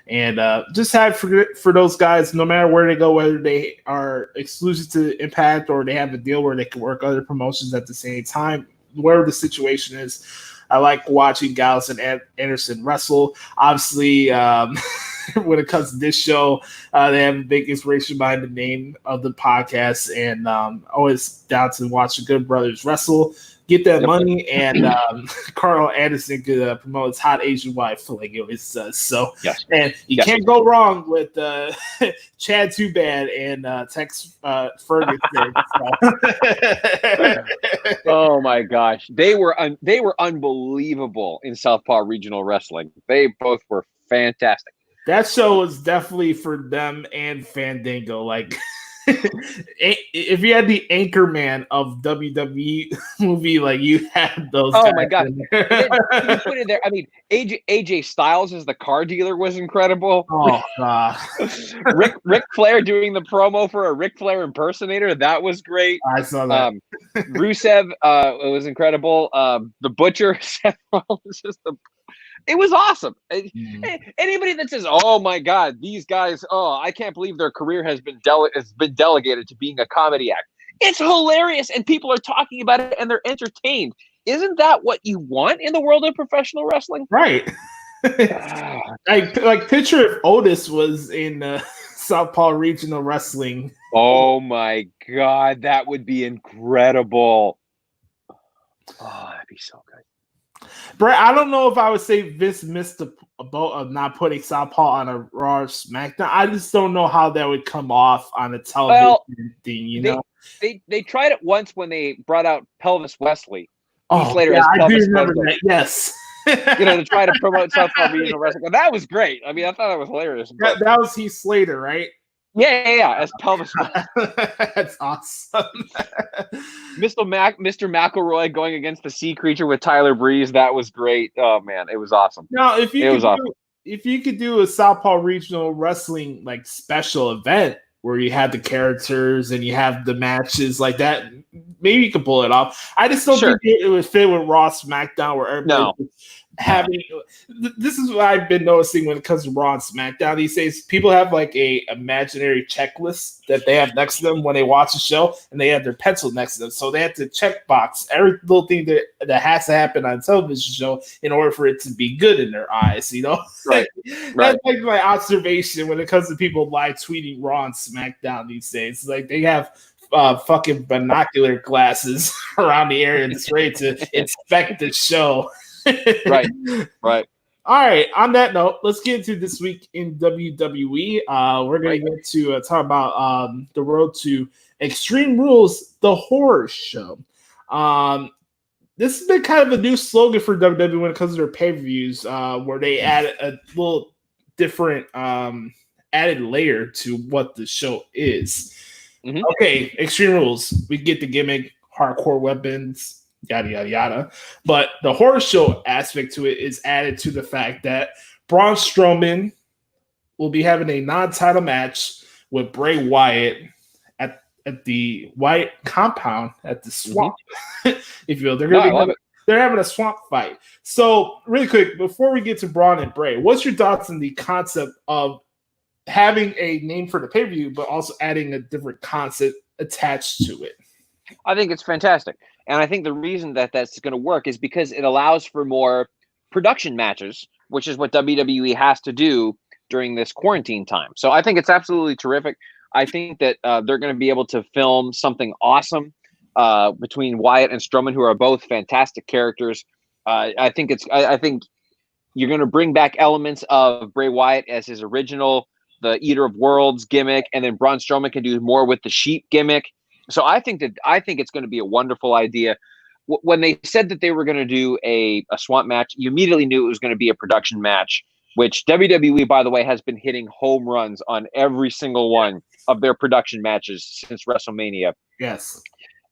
And just have for those guys, no matter where they go, whether they are exclusive to Impact or they have a deal where they can work other promotions at the same time, wherever the situation is, I like watching Gallows and Anderson wrestle. Obviously, when it comes to this show, they have a big inspiration behind the name of the podcast, and always down to watch the Good Brothers wrestle, get that money, and Carl Anderson could promote his hot Asian wife, like he always says. So, yes. And you can't go wrong with Chad Too Bad and Tex Ferguson. Oh my gosh, they were unbelievable in Southpaw Regional Wrestling. They both were fantastic. That show was definitely for them and Fandango. If you had the Anchorman of WWE movie, you had those. Oh my god! You put it there. I mean, AJ Styles as the car dealer was incredible. Oh god! Ric Flair doing the promo for a Ric Flair impersonator, that was great. I saw that. Rusev, it was incredible. The Butcher, Seth Rollins, it was awesome. Anybody that says, "Oh my God, these guys! Oh, I can't believe their career has been delegated to being a comedy act." It's hilarious, and people are talking about it, and they're entertained. Isn't that what you want in the world of professional wrestling? Right. Picture if Otis was in Southpaw Regional Wrestling. Oh my God, that would be incredible. Oh, that'd be so good. Brett, I don't know if I would say Vince missed the boat of not putting Southpaw on a Raw or SmackDown. I just don't know how that would come off on a television thing, you know? They tried it once when they brought out Pelvis Wesley. Oh, yeah, I do remember that, yes. To try to promote Southpaw Regional Wrestling. Well, that was great. I mean, I thought that was hilarious. That was Heath Slater, right? Yeah. As pelvis. That's awesome. Mr. McElroy going against the sea creature with Tyler Breeze. That was great. Oh man, it was awesome. Now, if you awesome. If you could do a Southpaw Regional Wrestling like special event where you have the characters and you have the matches like that, maybe you could pull it off. I just don't think it would fit with Raw SmackDown where everybody having. This is what I've been noticing when it comes to Raw and SmackDown these days. People have like a imaginary checklist that they have next to them when they watch a show, and they have their pencil next to them, so they have to check box every little thing that has to happen on a television show in order for it to be good in their eyes. You know, right? That's like my observation when it comes to people live tweeting Raw and SmackDown these days. Like they have fucking binocular glasses around the area just ready to inspect the show. Right. All right. On that note, let's get into this week in WWE. We're going to get to talk about the road to Extreme Rules, the horror show. This has been kind of a new slogan for WWE when it comes to their pay-per-views, where they add a little different added layer to what the show is. Mm-hmm. Okay, Extreme Rules. We get the gimmick, hardcore weapons, yada, yada, yada. But the horror show aspect to it is added to the fact that Braun Strowman will be having a non-title match with Bray Wyatt at the Wyatt compound at the swamp. Mm-hmm. If you will. They're having a swamp fight. So, really quick, before we get to Braun and Bray, what's your thoughts on the concept of having a name for the pay-per-view, but also adding a different concept attached to it? I think it's fantastic. And I think the reason that that's going to work is because it allows for more production matches, which is what WWE has to do during this quarantine time. So I think it's absolutely terrific. I think that they're going to be able to film something awesome between Wyatt and Strowman, who are both fantastic characters. I think you're going to bring back elements of Bray Wyatt as his original, the Eater of Worlds gimmick, and then Braun Strowman can do more with the sheep gimmick. So I think it's going to be a wonderful idea. When they said that they were going to do a swamp match, you immediately knew it was going to be a production match, which WWE, by the way, has been hitting home runs on every single one of their production matches since WrestleMania. Yes.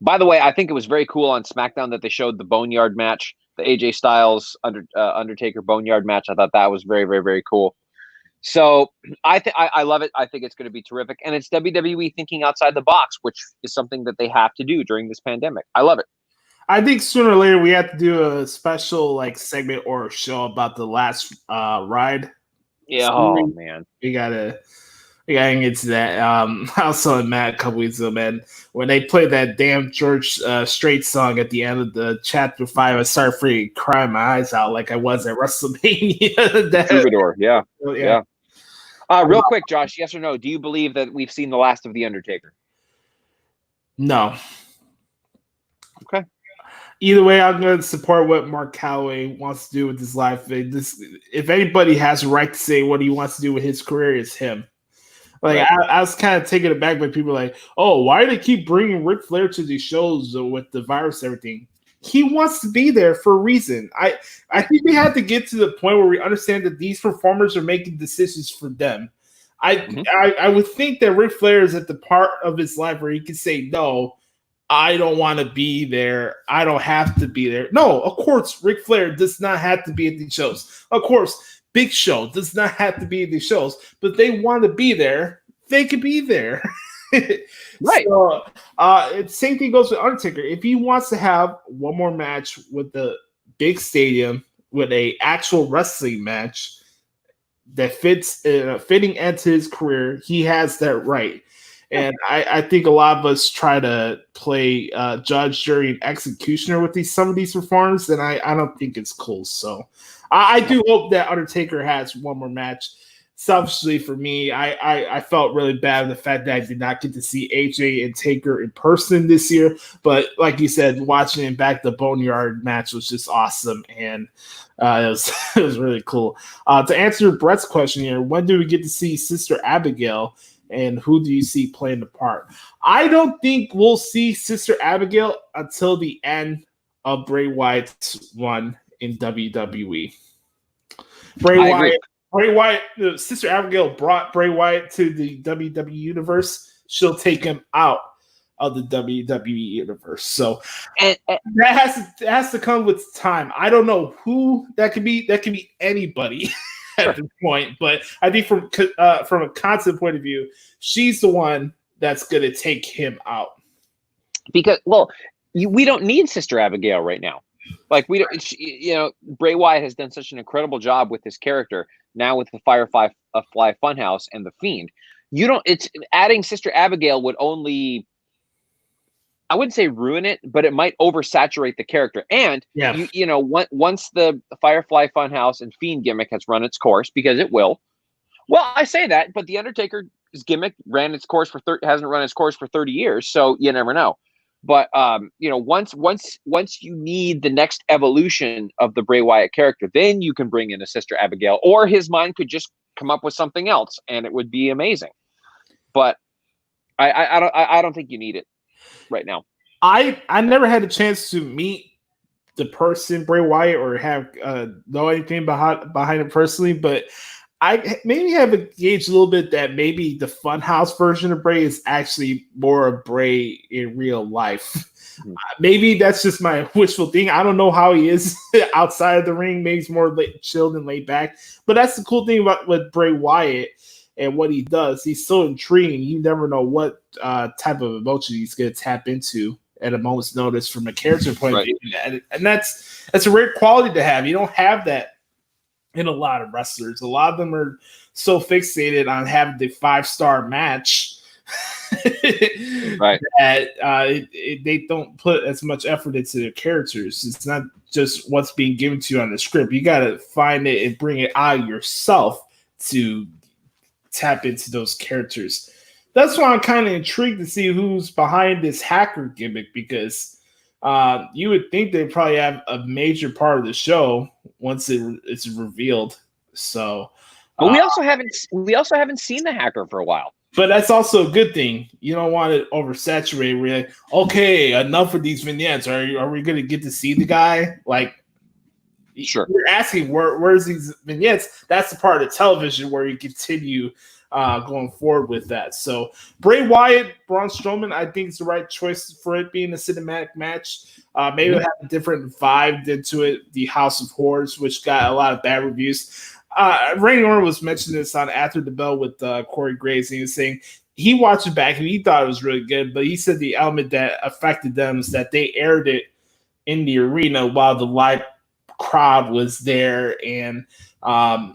By the way, I think it was very cool on SmackDown that they showed the Boneyard match, the AJ Styles Undertaker Boneyard match. I thought that was very, very, very cool. So I love it. I think it's going to be terrific. And it's WWE thinking outside the box, which is something that they have to do during this pandemic. I love it. I think sooner or later we have to do a special segment or a show about the last ride. Yeah. Oh man. We gotta get to that. I was telling Matt a couple weeks ago, man, when they played that damn George Strait song at the end of the chapter 5, I started freaking crying my eyes out like I was at WrestleMania. Troubadour, yeah. Real quick, Josh, yes or no? Do you believe that we've seen the last of The Undertaker? No. Okay. Either way, I'm going to support what Mark Calloway wants to do with his life. If anybody has a right to say what he wants to do with his career, it's him. I was kind of taken aback by people like, oh, why do they keep bringing Ric Flair to these shows with the virus and everything? He wants to be there for a reason. I think we have to get to the point where we understand that these performers are making decisions for them. I would think that Ric Flair is at the part of his life where he can say, no, I don't want to be there. I don't have to be there. No, of course, Ric Flair does not have to be at these shows. Of course, Big Show does not have to be at these shows, but they want to be there. They could be there. Right. So, same thing goes with Undertaker. If he wants to have one more match with the big stadium with a actual wrestling match that fits a fitting end to his career, he has that right. And I think a lot of us try to play judge, jury, and executioner with some of these performers, and I don't think it's cool. So I do hope that Undertaker has one more match. Selfishly for me, I felt really bad with the fact that I did not get to see AJ and Taker in person this year. But like you said, watching him back, the Boneyard match was just awesome, and it was really cool. To answer Brett's question here, when do we get to see Sister Abigail, and who do you see playing the part? I don't think we'll see Sister Abigail until the end of Bray Wyatt's run in WWE. Bray Wyatt Bray Wyatt, Sister Abigail brought Bray Wyatt to the WWE universe, she'll take him out of the WWE universe. So and that has to come with time. I don't know who that could be. That could be anybody at this point. But I think from a concept point of view, she's the one that's going to take him out. Because, we don't need Sister Abigail right now. Like, we don't, Bray Wyatt has done such an incredible job with this character now with the Firefly Funhouse and the Fiend. It's adding Sister Abigail would only, I wouldn't say ruin it, but it might oversaturate the character. And once the Firefly Funhouse and Fiend gimmick has run its course, because it will. Well, I say that, but the Undertaker's gimmick hasn't run its course for 30 years, so you never know. But once you need the next evolution of the Bray Wyatt character, then you can bring in a Sister Abigail, or his mind could just come up with something else, and it would be amazing. But I don't think you need it right now. I never had a chance to meet the person Bray Wyatt or have know anything behind him personally, but I maybe have engaged a little bit that maybe the Funhouse version of Bray is actually more of Bray in real life. Maybe that's just my wishful thing. I don't know how he is outside of the ring. Maybe he's more chilled and laid back. But that's the cool thing with Bray Wyatt and what he does. He's so intriguing. You never know what type of emotion he's going to tap into at a moment's notice from a character point of view. And that's a rare quality to have. You don't have that in a lot of wrestlers. A lot of them are so fixated on having the 5-star match that they don't put as much effort into their characters. It's not just what's being given to you on the script. You got to find it and bring it out of yourself to tap into those characters. That's why I'm kind of intrigued to see who's behind this hacker gimmick, because you would think they probably have a major part of the show once it's revealed. So, but we also haven't seen the hacker for a while. But that's also a good thing. You don't want it oversaturated. We're like, okay, enough of these vignettes. Are we going to get to see the guy? Like, sure. You're asking where's these vignettes? That's the part of television where you continue going forward with that. So Bray Wyatt, Braun Strowman, I think it's the right choice for it being a cinematic match. Maybe it'll have a different vibe into it. The House of Horrors, which got a lot of bad reviews. Randy Orton was mentioning this on After the Bell with Corey Graves, and he was saying he watched it back and he thought it was really good, but he said the element that affected them is that they aired it in the arena while the live crowd was there, and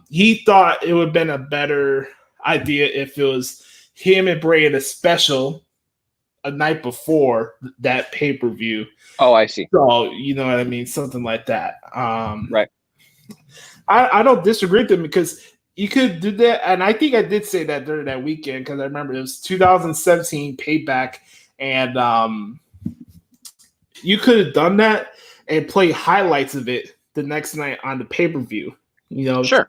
he thought it would have been a better idea if it was him and Bray in a special a night before that pay-per-view. Oh, I see. So, you know what I mean? Something like that. Right. I don't disagree with them, because you could do that. And I think I did say that during that weekend, because I remember it was 2017 Payback, and you could have done that and play highlights of it the next night on the pay-per-view. You know, sure.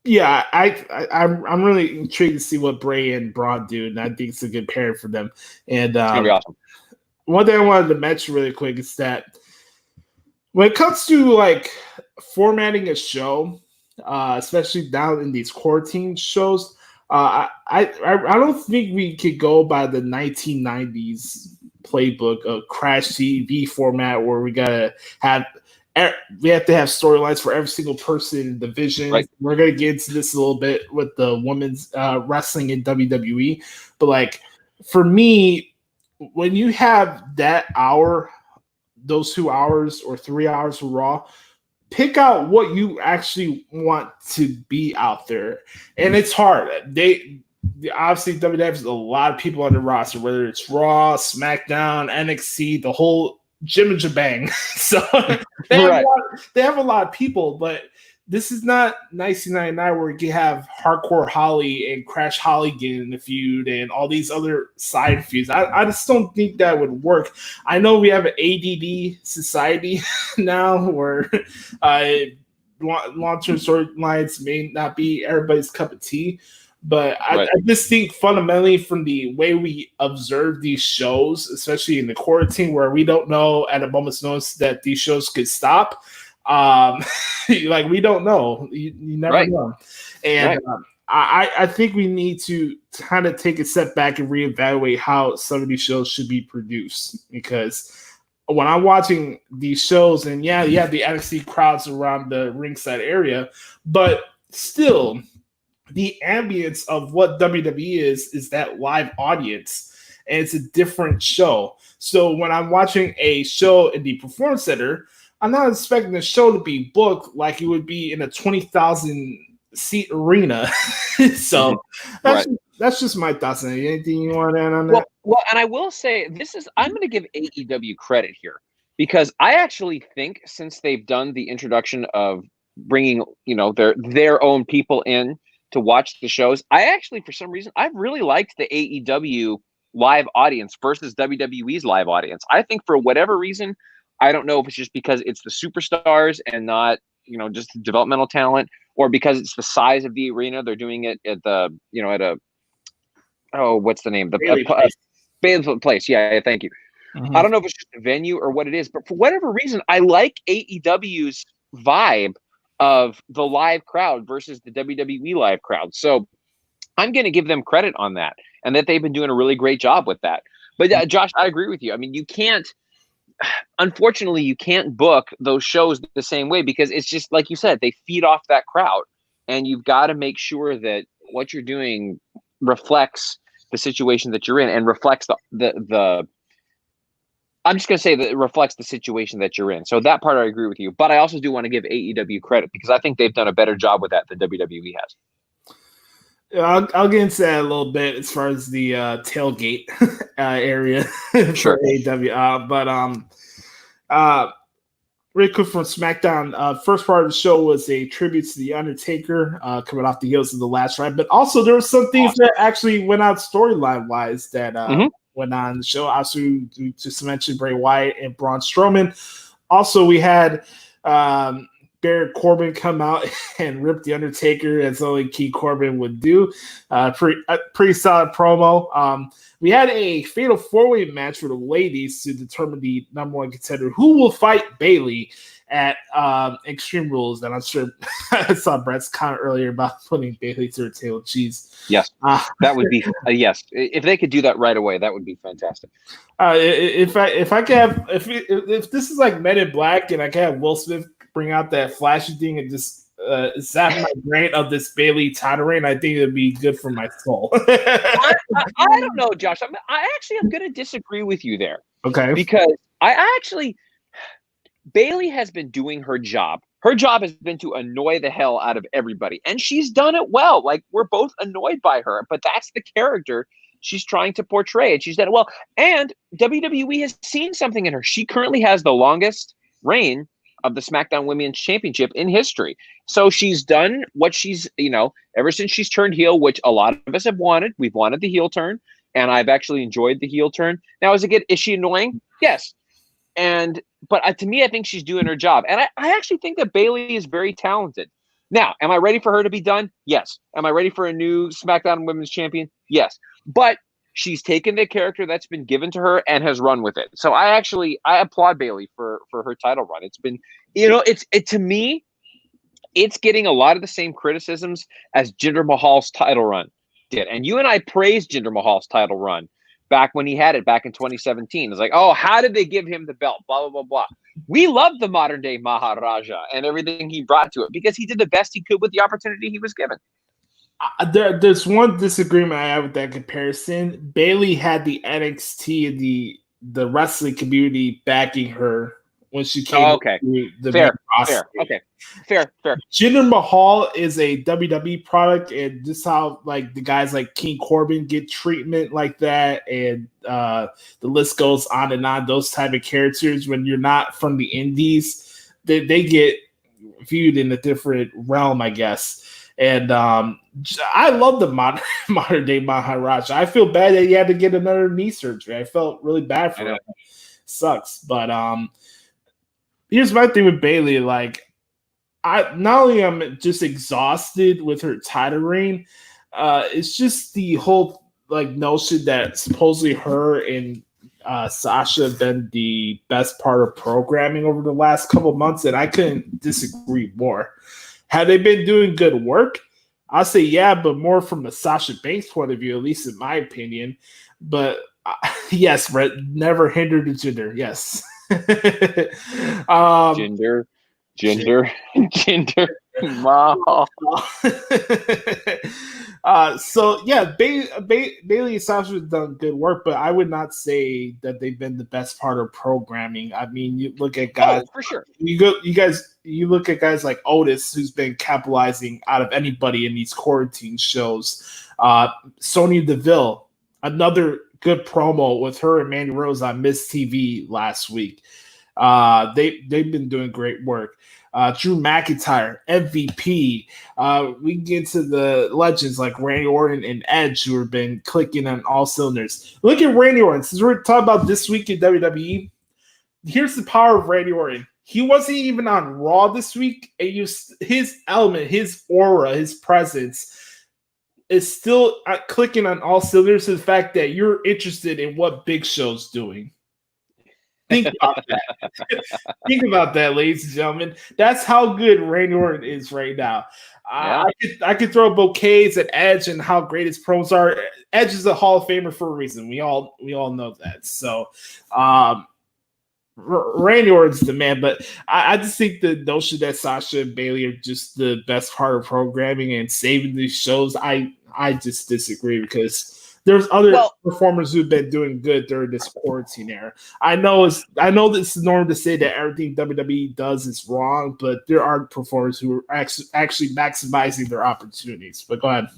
Yeah, I'm really intrigued to see what Bray and Braun do, and I think it's a good pairing for them. And it's gonna be awesome. One thing I wanted to mention really quick is that when it comes to like formatting a show, especially down in these quarantine shows, I don't think we could go by the 1990s playbook of Crash TV format where we have to have storylines for every single person in the division. Right. We're gonna get into this a little bit with the women's wrestling in WWE, but like for me, when you have that hour, those 2 hours or 3 hours of Raw, pick out what you actually want to be out there, and it's hard. Obviously WWE has a lot of people on the roster, whether it's Raw, SmackDown, NXT, the whole Jim and Jabang. So they have a lot of people, but this is not 1999 where you can have Hardcore Holly and Crash Holly get in the feud and all these other side feuds. I just don't think that would work. I know we have an ADD society now where long-term storylines may not be everybody's cup of tea, but I just think fundamentally from the way we observe these shows, especially in the quarantine where we don't know at a moment's notice that these shows could stop, Like we don't know. You never know. And I think we need to kind of take a step back and reevaluate how some of these shows should be produced, because when I'm watching these shows, and you have the NXT crowds around the ringside area, but still the ambience of what WWE is that live audience, and it's a different show. So when I'm watching a show in the Performance Center, I'm not expecting the show to be booked like it would be in a 20,000 seat arena. So that's just my thoughts on it. Anything you want to add on that? Well, and I will say I'm going to give AEW credit here, because I actually think since they've done the introduction of bringing, their own people in to watch the shows, I actually, for some reason, I've really liked the AEW live audience versus WWE's live audience. I think for whatever reason, I don't know if it's just because it's the superstars and not, just the developmental talent, or because it's the size of the arena. They're doing it at the, what's the name? Bailey Place. Yeah, thank you. Mm-hmm. I don't know if it's just a venue or what it is, but for whatever reason, I like AEW's vibe of the live crowd versus the WWE live crowd. So I'm going to give them credit on that, and that they've been doing a really great job with that. But Josh, I agree with you. I mean, unfortunately, you can't book those shows the same way, because it's just like you said, they feed off that crowd, and you've got to make sure that what you're doing reflects the situation that you're in, and reflects the I'm just going to say that it reflects the situation that you're in. So that part I agree with you, but I also do want to give AEW credit, because I think they've done a better job with that than WWE has. I'll get into that a little bit as far as the tailgate area for AEW. But really quick from SmackDown, first part of the show was a tribute to The Undertaker, coming off the heels of the last ride. But also there were some things that actually went out storyline-wise that went on the show. Also, just to mention Bray Wyatt and Braun Strowman. Also, we had Baron Corbin come out and rip The Undertaker, as only King Corbin would do. Pretty solid promo. We had a fatal four-way match for the ladies to determine the number one contender who will fight Bayley at Extreme Rules. And I'm sure I saw Brett's comment earlier about putting Bayley to her tail. Jeez. Yes, that would be yes. If they could do that right away, that would be fantastic. If I could have, if this is like Men in Black, and I can have Will Smith bring out that flashy thing and just zap my brain of this Bayley title reign, I think it'd be good for my soul. I don't know, Josh. I'm going to disagree with you there. Okay. Because Bayley has been doing her job. Her job has been to annoy the hell out of everybody, and she's done it well. Like, we're both annoyed by her, but that's the character she's trying to portray, and she's done it well. And WWE has seen something in her. She currently has the longest reign of the SmackDown Women's Championship in history. So she's done what she's, ever since she's turned heel, which a lot of us have wanted. We've wanted the heel turn, and I've actually enjoyed the heel turn. Now, is she annoying? Yes. But to me, I think she's doing her job. And I actually think that Bayley is very talented. Now, am I ready for her to be done? Yes. Am I ready for a new SmackDown Women's Champion? Yes. But she's taken the character that's been given to her and has run with it. So I applaud Bayley for her title run. It's been, to me, it's getting a lot of the same criticisms as Jinder Mahal's title run did. And you and I praised Jinder Mahal's title run back when he had it back in 2017. It's like, oh, how did they give him the belt? Blah, blah, blah, blah. We love the modern day Maharaja and everything he brought to it, because he did the best he could with the opportunity he was given. There's one disagreement I have with that comparison. Bayley had the NXT and the wrestling community backing her when she came. Oh, okay. Fair. Okay. Fair. Jinder Mahal is a WWE product, and this how like the guys like King Corbin get treatment like that, and the list goes on and on. Those type of characters, when you're not from the indies, they get viewed in a different realm, I guess. And I love the modern day Maharaja. I feel bad that he had to get another knee surgery. I felt really bad for him. Sucks. But here's my thing with Bayley. Like, I not only am just exhausted with her title reign, it's just the whole like notion that supposedly her and Sasha been the best part of programming over the last couple months, and I couldn't disagree more. Have they been doing good work? I'll say yeah, but more from the Sasha Banks point of view, at least in my opinion. But yes, Brett, never hinder the gender. Yes. Gender. Wow. So yeah, Bailey and Sasha have done good work, but I would not say that they've been the best part of programming. I mean, you look at guys for sure. You look at guys like Otis, who's been capitalizing out of anybody in these quarantine shows. Sonya Deville, another good promo with her and Mandy Rose on Miss TV last week. They've been doing great work. Drew McIntyre, MVP. We can get to the legends like Randy Orton and Edge, who have been clicking on all cylinders. Look at Randy Orton. Since we're talking about this week in WWE, here's the power of Randy Orton. He wasn't even on Raw this week, and his element, his aura, his presence is still clicking on all cylinders to the fact that you're interested in what Big Show's doing. Think about that. Think about that, ladies and gentlemen. That's how good Randy Orton is right now. Yeah. I could throw bouquets at Edge and how great his promos are. Edge is a Hall of Famer for a reason. We all know that. So, Randy Orton's the man. But I just think the notion that Sasha and Bailey are just the best part of programming and saving these shows, I just disagree because there's other performers who've been doing good during this quarantine era. I know this is normal to say that everything WWE does is wrong, but there are performers who are actually maximizing their opportunities. But go ahead.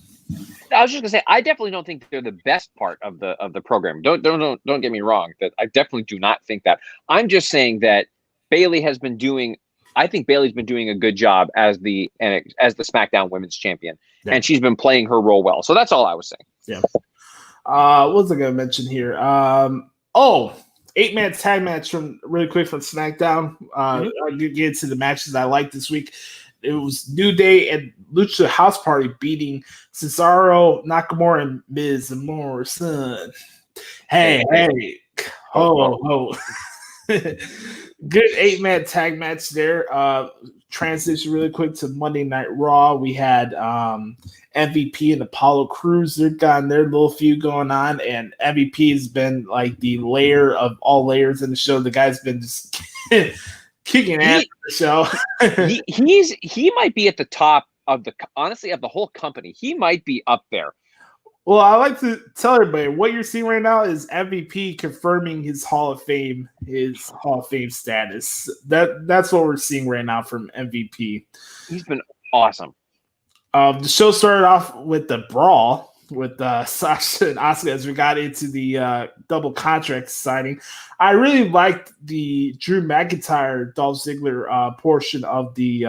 I was just gonna say, I definitely don't think they're the best part of the program. Don't get me wrong. That I definitely do not think that. I'm just saying that Bailey has been doing. I think Bailey's been doing a good job as the SmackDown Women's Champion, and she's been playing her role well. So that's all I was saying. Yeah. What was I going to mention here? 8-man tag match really quick from SmackDown. I'll get into the matches I liked this week. It was New Day and Lucha House Party beating Cesaro, Nakamura, and Miz Morrison. Hey. Ho. Good 8-man tag match there. Transition really quick to Monday Night Raw. We had MVP and Apollo Crews. They've gotten their little feud going on, and MVP has been like the layer of all layers in the show. The guy's been just kicking ass in the show. he might be at the top of the whole company. He might be up there. Well, I like to tell everybody what you're seeing right now is MVP confirming his Hall of Fame status. That's what we're seeing right now from MVP. He's been awesome. The show started off with the brawl with Sasha and Asuka as we got into the double contract signing. I really liked the Drew McIntyre, Dolph Ziggler portion of the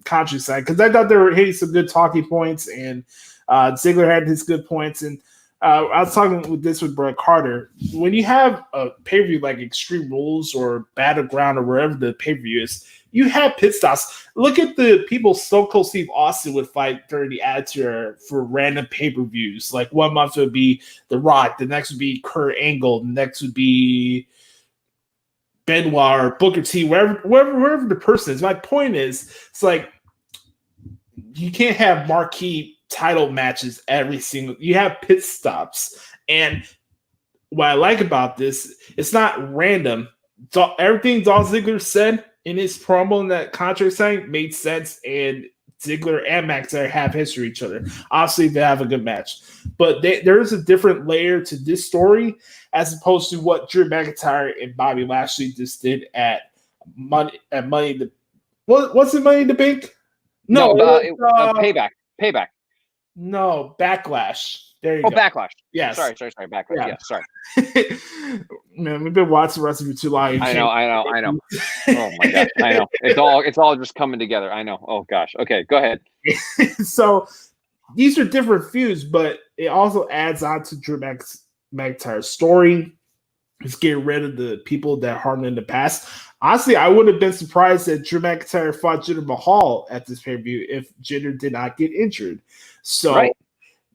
contract signing because I thought they were hitting some good talking points and Ziggler had his good points, and I was talking with Brett Carter. When you have a pay-per-view like Extreme Rules or Battleground or wherever the pay-per-view is, you have pit stops. Look at the people Stone Cold Steve Austin would fight during the Attitude Era for random pay-per-views. Like 1 month would be The Rock, the next would be Kurt Angle, the next would be Benoit or Booker T, wherever the person is. My point is, it's like you can't have marquee title matches you have pit stops. And what I like about this, it's not random. Everything Dolph Ziggler said in his promo in that contract signing made sense, and Ziggler and McIntyre have history with each other. Obviously, they have a good match. But there is a different layer to this story as opposed to what Drew McIntyre and Bobby Lashley just did at Money what's it, Money in the Bank? No, Payback. No, Backlash. There you go. Backlash. Yes. Sorry. Backlash. Yeah, sorry. Man, we've been watching wrestling for too long. I know. Oh my god, I know. It's all just coming together. I know. Oh gosh. Okay, go ahead. So these are different feuds, but it also adds on to Drew McIntyre's story. It's getting rid of the people that harmed him in the past. Honestly, I would have been surprised that Drew McIntyre fought Jinder Mahal at this pay-per-view if Jinder did not get injured. So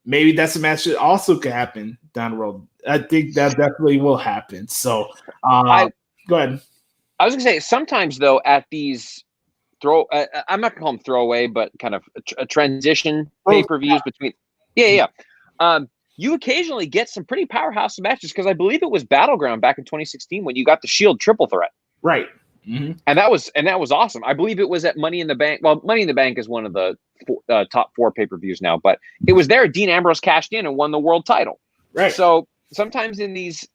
maybe that's a match that also could happen down the road. I think that definitely will happen. So, go ahead. I was gonna say sometimes though at these I'm not gonna call them throwaway, but kind of a transition pay-per-views between. Yeah. You occasionally get some pretty powerhouse matches because I believe it was Battleground back in 2016 when you got the Shield triple threat. Right. Mm-hmm. And that was awesome. I believe it was at Money in the Bank. Well, Money in the Bank is one of the top 4 pay-per-views now, but it was there. Dean Ambrose cashed in and won the world title. Right. So sometimes in these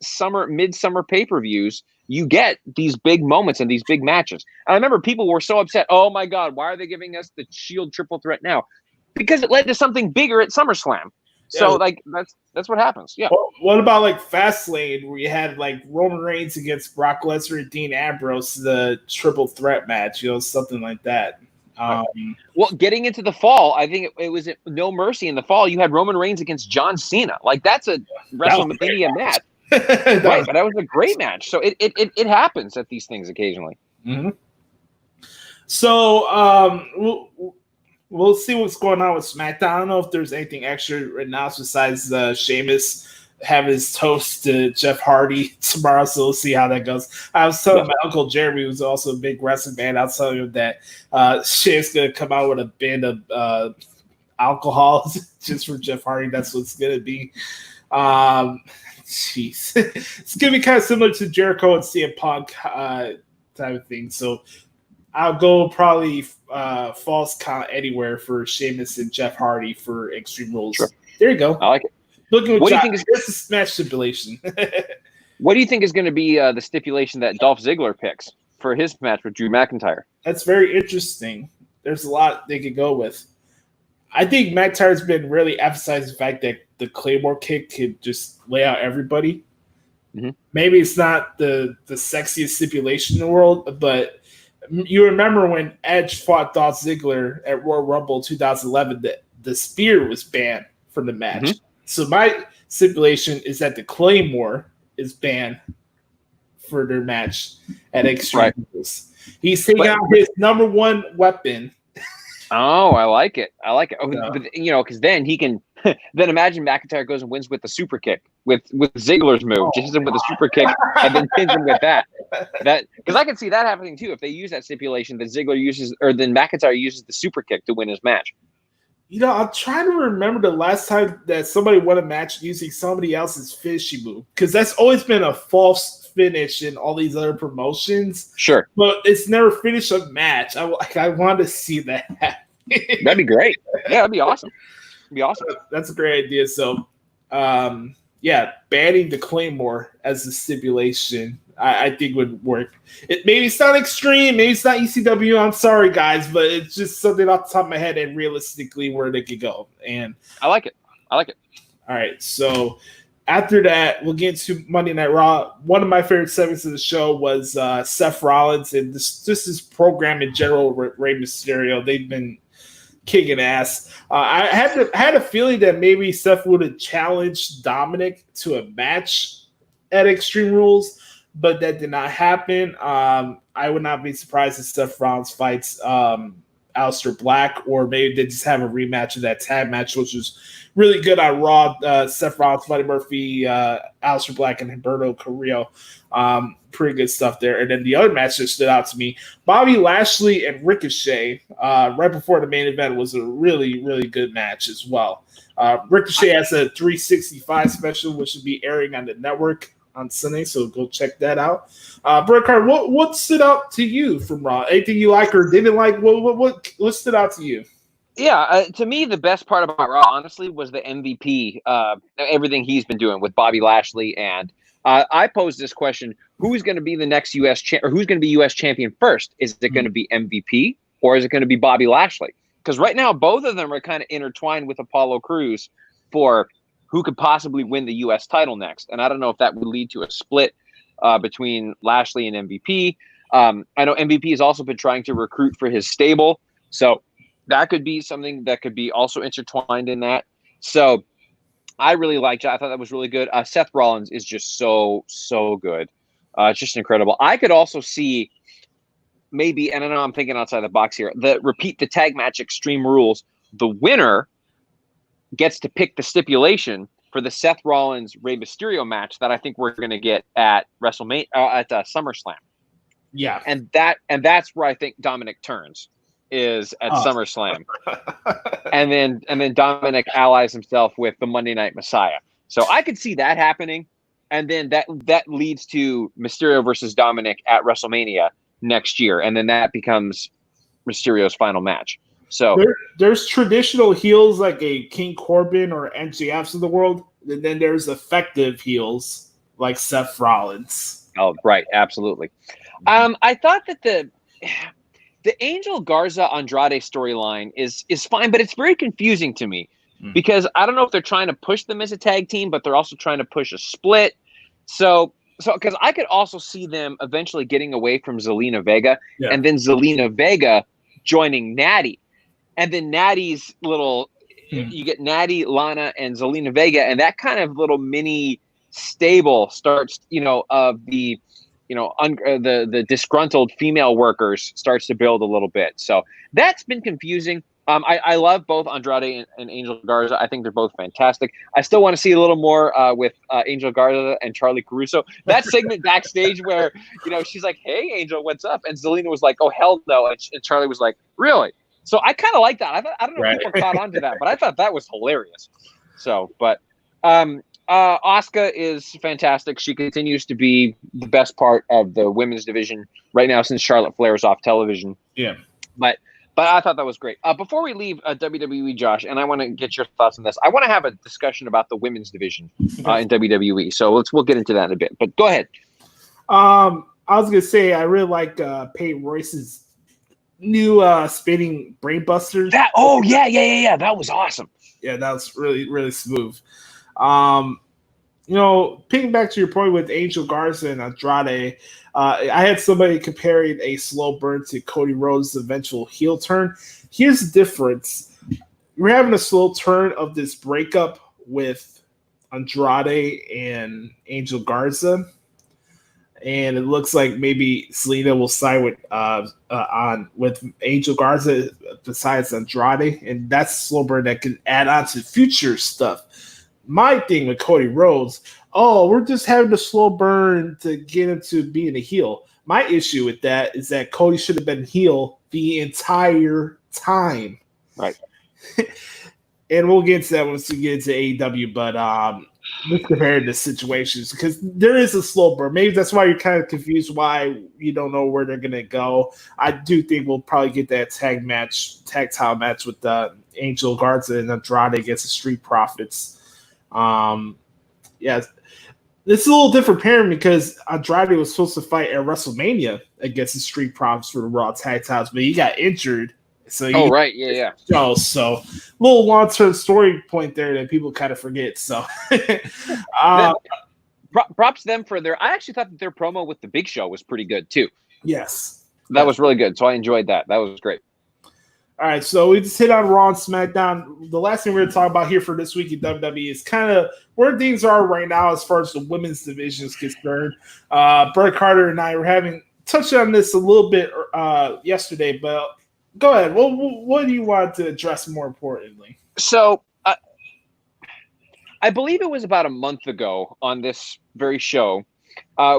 midsummer pay-per-views, you get these big moments and these big matches. And I remember people were so upset. Oh my God, why are they giving us the Shield triple threat now? Because it led to something bigger at SummerSlam. So that's what happens. Yeah. Well, what about like Fastlane, where you had like Roman Reigns against Brock Lesnar and Dean Ambrose, the triple threat match, something like that. Well, getting into the fall, I think it was at No Mercy in the fall. You had Roman Reigns against John Cena. Like that's a WrestleMania match. Right, but that was a great match. So it happens at these things occasionally. Mm-hmm. So we'll see what's going on with SmackDown. I don't know if there's anything extra announced besides Sheamus have his toast to Jeff Hardy tomorrow, so we'll see how that goes. I was telling my Uncle Jeremy, who's also a big wrestling fan, I was telling him that Sheamus going to come out with a bin of alcohol just for Jeff Hardy. That's what it's going to be. Jeez. It's going to be kind of similar to Jericho and CM Punk type of thing. So I'll go probably false count anywhere for Sheamus and Jeff Hardy for Extreme Rules. Sure. There you go. I like it. What do you think is this match stipulation? What do you think is going to be the stipulation that Dolph Ziggler picks for his match with Drew McIntyre? That's very interesting. There's a lot they could go with. I think McIntyre's been really emphasizing the fact that the Claymore kick could just lay out everybody. Mm-hmm. Maybe it's not the sexiest stipulation in the world, but you remember when Edge fought Dolph Ziggler at Royal Rumble 2011, that the spear was banned from the match. Mm-hmm. So my stipulation is that the Claymore is banned for their match at Extreme Rules. He's taking out his number one weapon. Oh, I like it. Oh, but, because then he can. Then imagine McIntyre goes and wins with the super kick with Ziggler's move, just him with a super kick, and then pins him with that. Because I can see that happening too if they use that stipulation that Ziggler uses, or then McIntyre uses the super kick to win his match. I'm trying to remember the last time that somebody won a match using somebody else's finishing move, because that's always been a false finish in all these other promotions. Sure, but it's never finished a match. I want to see that happen. That'd be great. Yeah, that'd be awesome. That's a great idea. So, banning the Claymore as a stipulation, I think would work. Maybe it's not extreme, maybe it's not ECW. I'm sorry, guys, but it's just something off the top of my head and realistically where they could go. And I like it. All right, so after that, we'll get to Monday Night Raw. One of my favorite segments of the show was Seth Rollins and this program in general, Rey Mysterio. They've been kicking ass. I had a feeling that maybe Seth would have challenged Dominic to a match at Extreme Rules, but that did not happen. I would not be surprised if Seth Rollins fights Aleister Black, or maybe they just have a rematch of that tag match, which was really good on Raw. Seth Rollins, Buddy Murphy, Aleister Black, and Humberto Carrillo. Pretty good stuff there. And then the other match that stood out to me, Bobby Lashley and Ricochet, right before the main event, was a really, really good match as well. Ricochet has a 365 special, which will be airing on the network on Sunday, so go check that out. Burkhart, what stood out to you from Raw? Anything you like or didn't like? What stood out to you? Yeah, to me, the best part about Raw, honestly, was the MVP, everything he's been doing with Bobby Lashley. And I posed this question: who's going to be the next U.S. or who's going to be U.S. champion first? Is it going to be MVP or is it going to be Bobby Lashley? Because right now, both of them are kind of intertwined with Apollo Crews for who could possibly win the U.S. title next. And I don't know if that would lead to a split between Lashley and MVP. I know MVP has also been trying to recruit for his stable. So that could be something that could be also intertwined in that. So I really liked it. I thought that was really good. Seth Rollins is just so good. It's just incredible. I could also see maybe, and I know I'm thinking outside the box here, repeat the tag match Extreme Rules. The winner gets to pick the stipulation for the Seth Rollins Rey Mysterio match that I think we're going to get at WrestleMania at SummerSlam. Yeah, and that's where I think Dominic turns is at SummerSlam, and then Dominic allies himself with the Monday Night Messiah. So I could see that happening, and then that leads to Mysterio versus Dominic at WrestleMania next year, and then that becomes Mysterio's final match. So there's traditional heels like a King Corbin or MJFs of the world, and then there's effective heels like Seth Rollins. Oh, right, absolutely. I thought that the Angel Garza Andrade storyline is fine, but it's very confusing to me because I don't know if they're trying to push them as a tag team, but they're also trying to push a split. So because I could also see them eventually getting away from Zelina Vega, and then Zelina Vega joining Natty, and then Natty's little you get Natty, Lana, and Zelina Vega, and that kind of little mini stable starts, of the the disgruntled female workers starts to build a little bit. So that's been confusing. I love both Andrade and Angel Garza. I think they're both fantastic. I still want to see a little more with Angel Garza and Charlie Caruso. That segment backstage where, she's like, "Hey, Angel, what's up?" And Zelina was like, "Oh, hell no." And Charlie was like, "Really?" So I kind of like that. I don't know if people caught on to that, but I thought that was hilarious. So, but Asuka is fantastic. She continues to be the best part of the women's division right now since Charlotte Flair is off television. Yeah. But I thought that was great. Before we leave WWE, Josh, and I want to get your thoughts on this, I want to have a discussion about the women's division in WWE. So we'll get into that in a bit. But go ahead. I was gonna say I really like Peyton Royce's new spinning brain busters. Yeah. That was awesome. Yeah, that was really, really smooth. Picking back to your point with Angel Garza and Andrade, I had somebody comparing a slow burn to Cody Rhodes' eventual heel turn. Here's the difference. We're having a slow turn of this breakup with Andrade and Angel Garza. And it looks like maybe Selena will side with Angel Garza besides Andrade. And that's a slow burn that can add on to future stuff. My thing with Cody Rhodes, we're just having a slow burn to get him to being a heel. My issue with that is that Cody should have been heel the entire time. Right. And we'll get to that once we get into AEW, but let's compare the situations because there is a slow burn. Maybe that's why you're kind of confused why you don't know where they're going to go. I do think we'll probably get that tag title match with Angel Garza and Andrade against the Street Profits. It's a little different pairing because Andrade was supposed to fight at WrestleMania against the Street Profits for the Raw tag titles, but he got injured. So So little long-term story point there that people kind of forget. So props to them for I actually thought that their promo with the Big Show was pretty good too. Yes. That was really good. So I enjoyed that. That was great. All right, so we just hit on Raw and SmackDown. The last thing we're going to talk about here for this week in WWE is kind of where things are right now as far as the women's division is concerned. Brett Carter and I were touched on this a little bit yesterday, but go ahead. What do you want to address more importantly? So I believe it was about a month ago on this very show,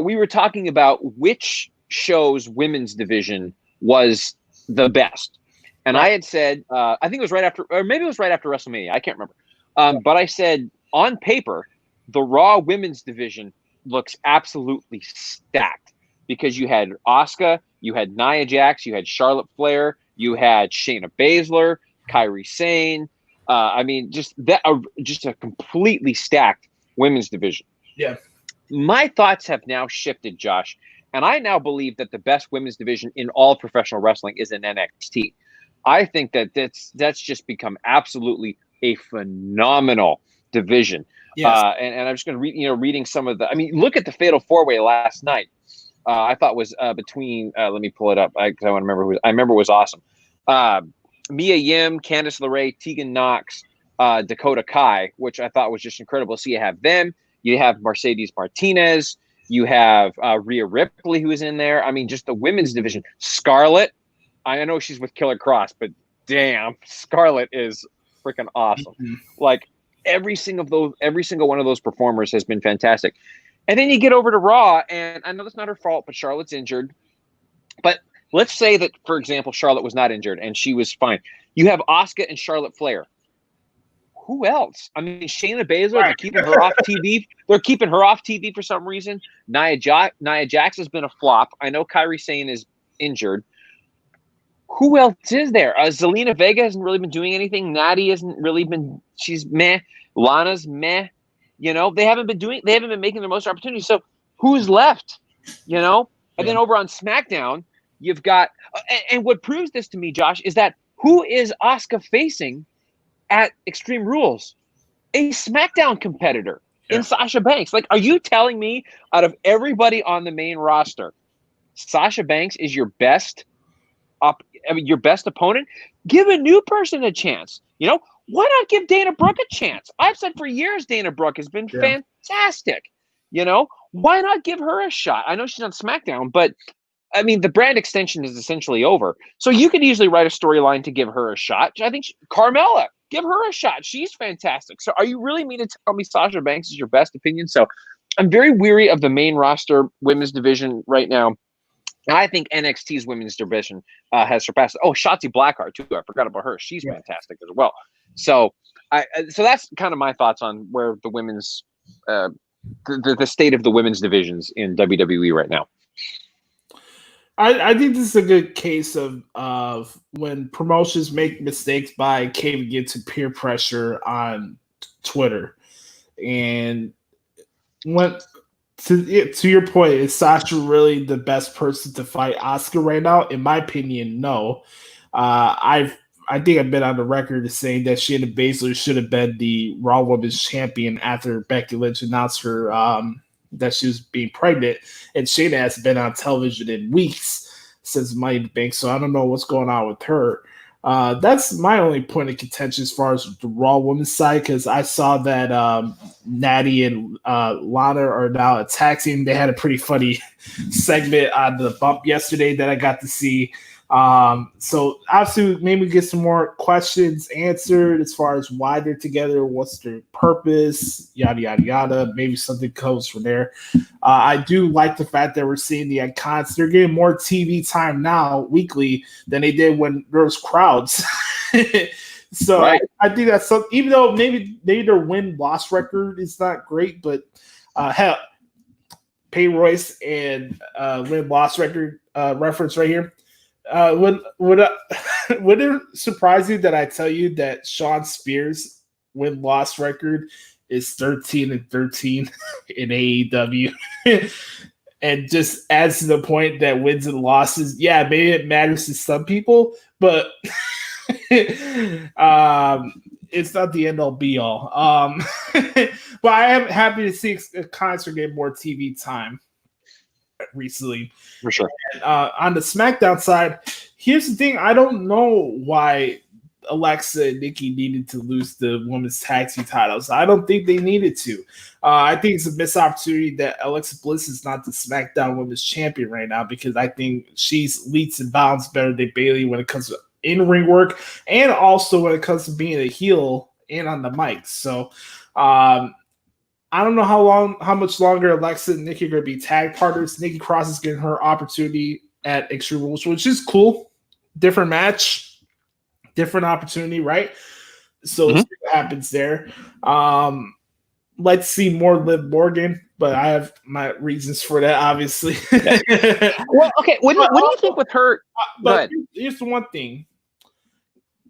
we were talking about which show's women's division was the best. And I had said, I think it was right after, or maybe it was right after WrestleMania. I can't remember. But I said, on paper, the Raw women's division looks absolutely stacked because you had Asuka, you had Nia Jax, you had Charlotte Flair, you had Shayna Baszler, Kairi Sane. Just a completely stacked women's division. Yeah. My thoughts have now shifted, Josh, and I now believe that the best women's division in all professional wrestling is in NXT. I think that that's just become absolutely a phenomenal division. Yes. And I'm just going to read, reading some of look at the Fatal 4-Way last night. I thought was between, let me pull it up because I want to remember I remember it was awesome. Mia Yim, Candice LeRae, Tegan Nox, Dakota Kai, which I thought was just incredible. So you have them, you have Mercedes Martinez, you have Rhea Ripley who is in there. Just the women's division. Scarlett. I know she's with Killer Cross, but damn, Scarlett is freaking awesome. Mm-hmm. every single one of those performers has been fantastic. And then you get over to Raw, and I know that's not her fault, but Charlotte's injured. But let's say that, for example, Charlotte was not injured and she was fine. You have Asuka and Charlotte Flair. Who else? I mean, Shayna Baszler, they're keeping her off TV. They're keeping her off TV for some reason. Nia Jax has been a flop. I know Kairi Sane is injured. Who else is there? Zelina Vega hasn't really been doing anything. Natty hasn't really been. She's meh. Lana's meh. You know, they haven't been making their most opportunities. So who's left? You know? And then over on SmackDown, you've got and what proves this to me, Josh, is that who is Asuka facing at Extreme Rules? A SmackDown competitor in Sasha Banks. Like, are you telling me out of everybody on the main roster, Sasha Banks is your best opponent? Give a new person a chance. You know, why not give Dana Brooke a chance? I've said for years Dana Brooke has been fantastic. You know, why not give her a shot? I know she's on SmackDown, but I mean, the brand extension is essentially over. So you could easily write a storyline to give her a shot. I think Carmella, give her a shot. She's fantastic. So are you really mean to tell me Sasha Banks is your best opinion? So I'm very weary of the main roster women's division right now. And I think NXT's women's division has surpassed. Oh, Shotzi Blackheart too. I forgot about her. She's fantastic as well. So that's kind of my thoughts on where the women's the state of the women's divisions in WWE right now. I think this is a good case of when promotions make mistakes by caving into peer pressure on Twitter. And to your point, is Sasha really the best person to fight Asuka right now? In my opinion, no. I think I've been on the record as saying that Shayna Baszler should have been the Raw Women's Champion after Becky Lynch announced her that she was being pregnant, and Shayna has been on television in weeks since Money in the Bank, so I don't know what's going on with her. That's my only point of contention as far as the Raw Women's side, because I saw that Natty and Lana are now attacking. They had a pretty funny segment on the bump yesterday that I got to see. So obviously maybe get some more questions answered as far as why they're together, what's their purpose, yada yada yada. Maybe something comes from there. I do like the fact that we're seeing the icons. They're getting more TV time now weekly than they did when there was crowds. So right. I think that's something, even though maybe their win-loss record is not great, but hell, Pay Royce and win-loss record reference right here. Would it surprise you that I tell you that Shawn Spears' win-loss record is 13-13 in AEW? And just adds to the point that wins and losses, maybe it matters to some people, but it's not the end all be all. But I am happy to see concert get more TV time recently, for sure. And, on the SmackDown side, here's the thing: I don't know why Alexa and Nikki needed to lose the women's tag team titles. I don't think they needed to. I think it's a missed opportunity that Alexa Bliss is not the SmackDown Women's Champion right now, because I think she's leaps and bounds better than Bayley when it comes to in-ring work, and also when it comes to being a heel and on the mic. So I don't know how much longer Alexa and Nikki are going to be tag partners. Nikki Cross is getting her opportunity at Extreme Rules, which is cool. Different match, different opportunity, right? So let's see what happens there. Let's see more Liv Morgan, but I have my reasons for that, obviously. Well, okay. What do you think with her? But here's the one thing.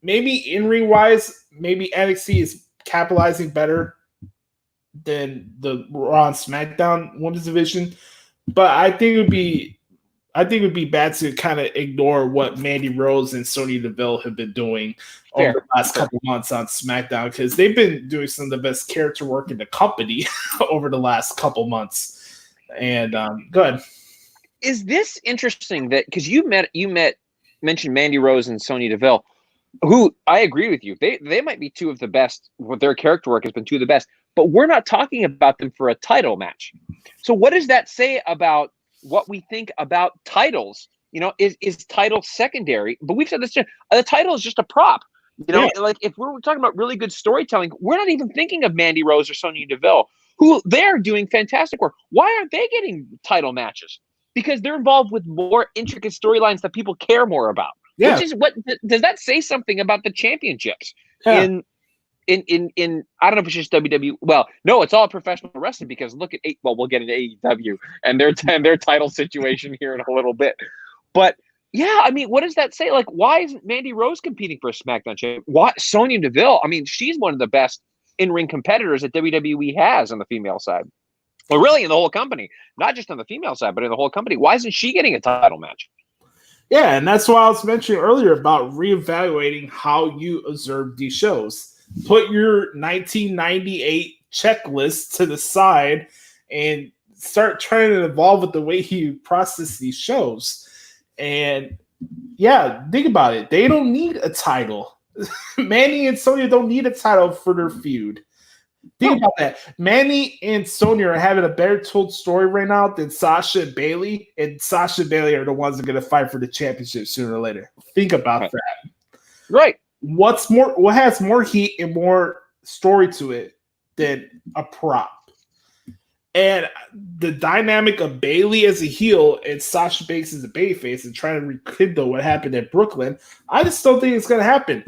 Maybe in-ring wise, maybe NXT is capitalizing better than the Raw and SmackDown Women's Division, but I think it would be bad to kind of ignore what Mandy Rose and Sonya Deville have been doing over the last couple months on SmackDown, because they've been doing some of the best character work in the company over the last couple months. And go ahead. Is this interesting that because you mentioned Mandy Rose and Sonya Deville, who I agree with you, they might be two of the best. What their character work has been two of the best. But we're not talking about them for a title match. So what does that say about what we think about titles? You know, is title secondary? But we've said this, the title is just a prop. You know, like if we're talking about really good storytelling, we're not even thinking of Mandy Rose or Sonya Deville, who they're doing fantastic work. Why aren't they getting title matches? Because they're involved with more intricate storylines that people care more about. Yeah. Which is what does that say something about the championships in I don't know if it's just WWE. Well, no, it's all professional wrestling because look at we'll get into AEW and their title situation here in a little bit. But yeah, I mean, what does that say? Like, why isn't Mandy Rose competing for a SmackDown champion? Why Sonya Deville? I mean, she's one of the best in-ring competitors that WWE has on the female side. Well, really in the whole company, not just on the female side, but in the whole company. Why isn't she getting a title match? Yeah, and that's why I was mentioning earlier about reevaluating how you observe these shows. Put your 1998 checklist to the side and start trying to evolve with the way you process these shows. And yeah, think about it. They don't need a title. Mandy and Sonya don't need a title for their feud. Think about that. Mandy and Sonya are having a better told story right now than Sasha and Bayley. And Sasha and Bayley are the ones that are going to fight for the championship sooner or later. Think about that. Right. What has more heat and more story to it than a prop? And the dynamic of Bayley as a heel and Sasha Banks as a babyface and trying to rekindle what happened in Brooklyn, I just don't think it's going to happen.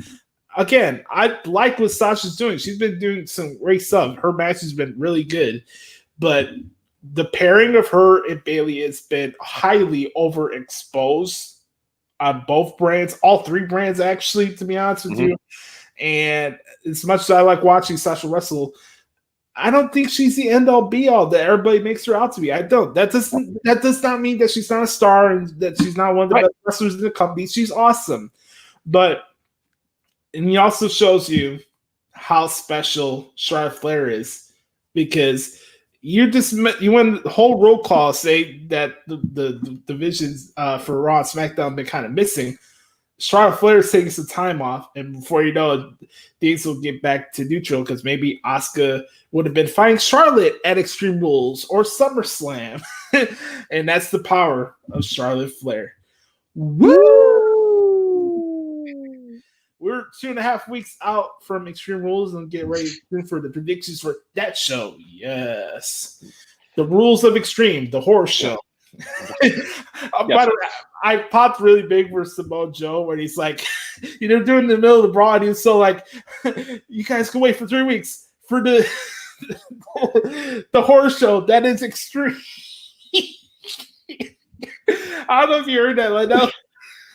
Again, I like what Sasha's doing. She's been doing some great stuff. Her match has been really good. But the pairing of her and Bayley has been highly overexposed on both brands, all three brands, actually, to be honest with you. And as much as I like watching Sasha wrestle, I don't think she's the end-all be-all that everybody makes her out to be. I don't. That does not mean that she's not a star and that she's not one of the best wrestlers in the company. She's awesome. But and he also shows you how special Charlotte Flair is because you went the whole roll call say that the divisions for Raw and SmackDown have been kind of missing. Charlotte Flair is taking some time off, and before you know it, things will get back to neutral because maybe Asuka would have been fighting Charlotte at Extreme Rules or SummerSlam. And that's the power of Charlotte Flair. Woo! We're 2.5 weeks out from Extreme Rules and get ready for the predictions for that show. Yes. The Rules of Extreme, the horror show. By the way, I popped really big for Samoa Joe when he's like, they're doing in the middle of the Braun. He was so like, you guys can wait for 3 weeks for the horror show. That is extreme. I don't know if you heard that. Like, no.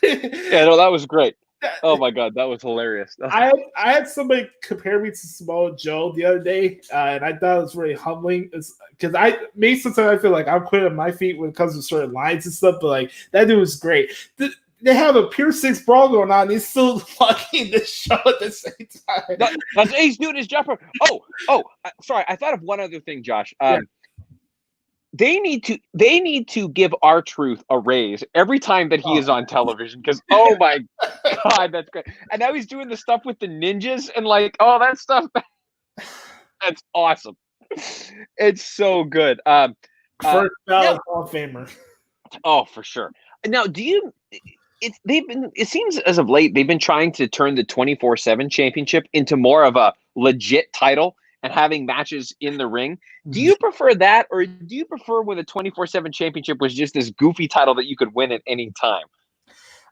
Yeah, no, that was great. Oh my god, that was hilarious. I had somebody compare me to Samoa Joe the other day, and I thought it was really humbling. Because sometimes I feel like I'm quick on my feet when it comes to certain lines and stuff, but like that dude was great. They have a Pure 6 brawl going on. He's still fucking the show at the same time. He's doing his job. Sorry, I thought of one other thing, Josh. They need to give R-Truth a raise every time that he is on television because oh my god, that's great. And now he's doing the stuff with the ninjas and like that stuff. That's awesome. It's so good. First ballot Hall of Famer. Oh, for sure. Now, it seems as of late they've been trying to turn the 24/7 championship into more of a legit title and having matches in the ring. Do you prefer that, or do you prefer when the 24/7 championship was just this goofy title that you could win at any time?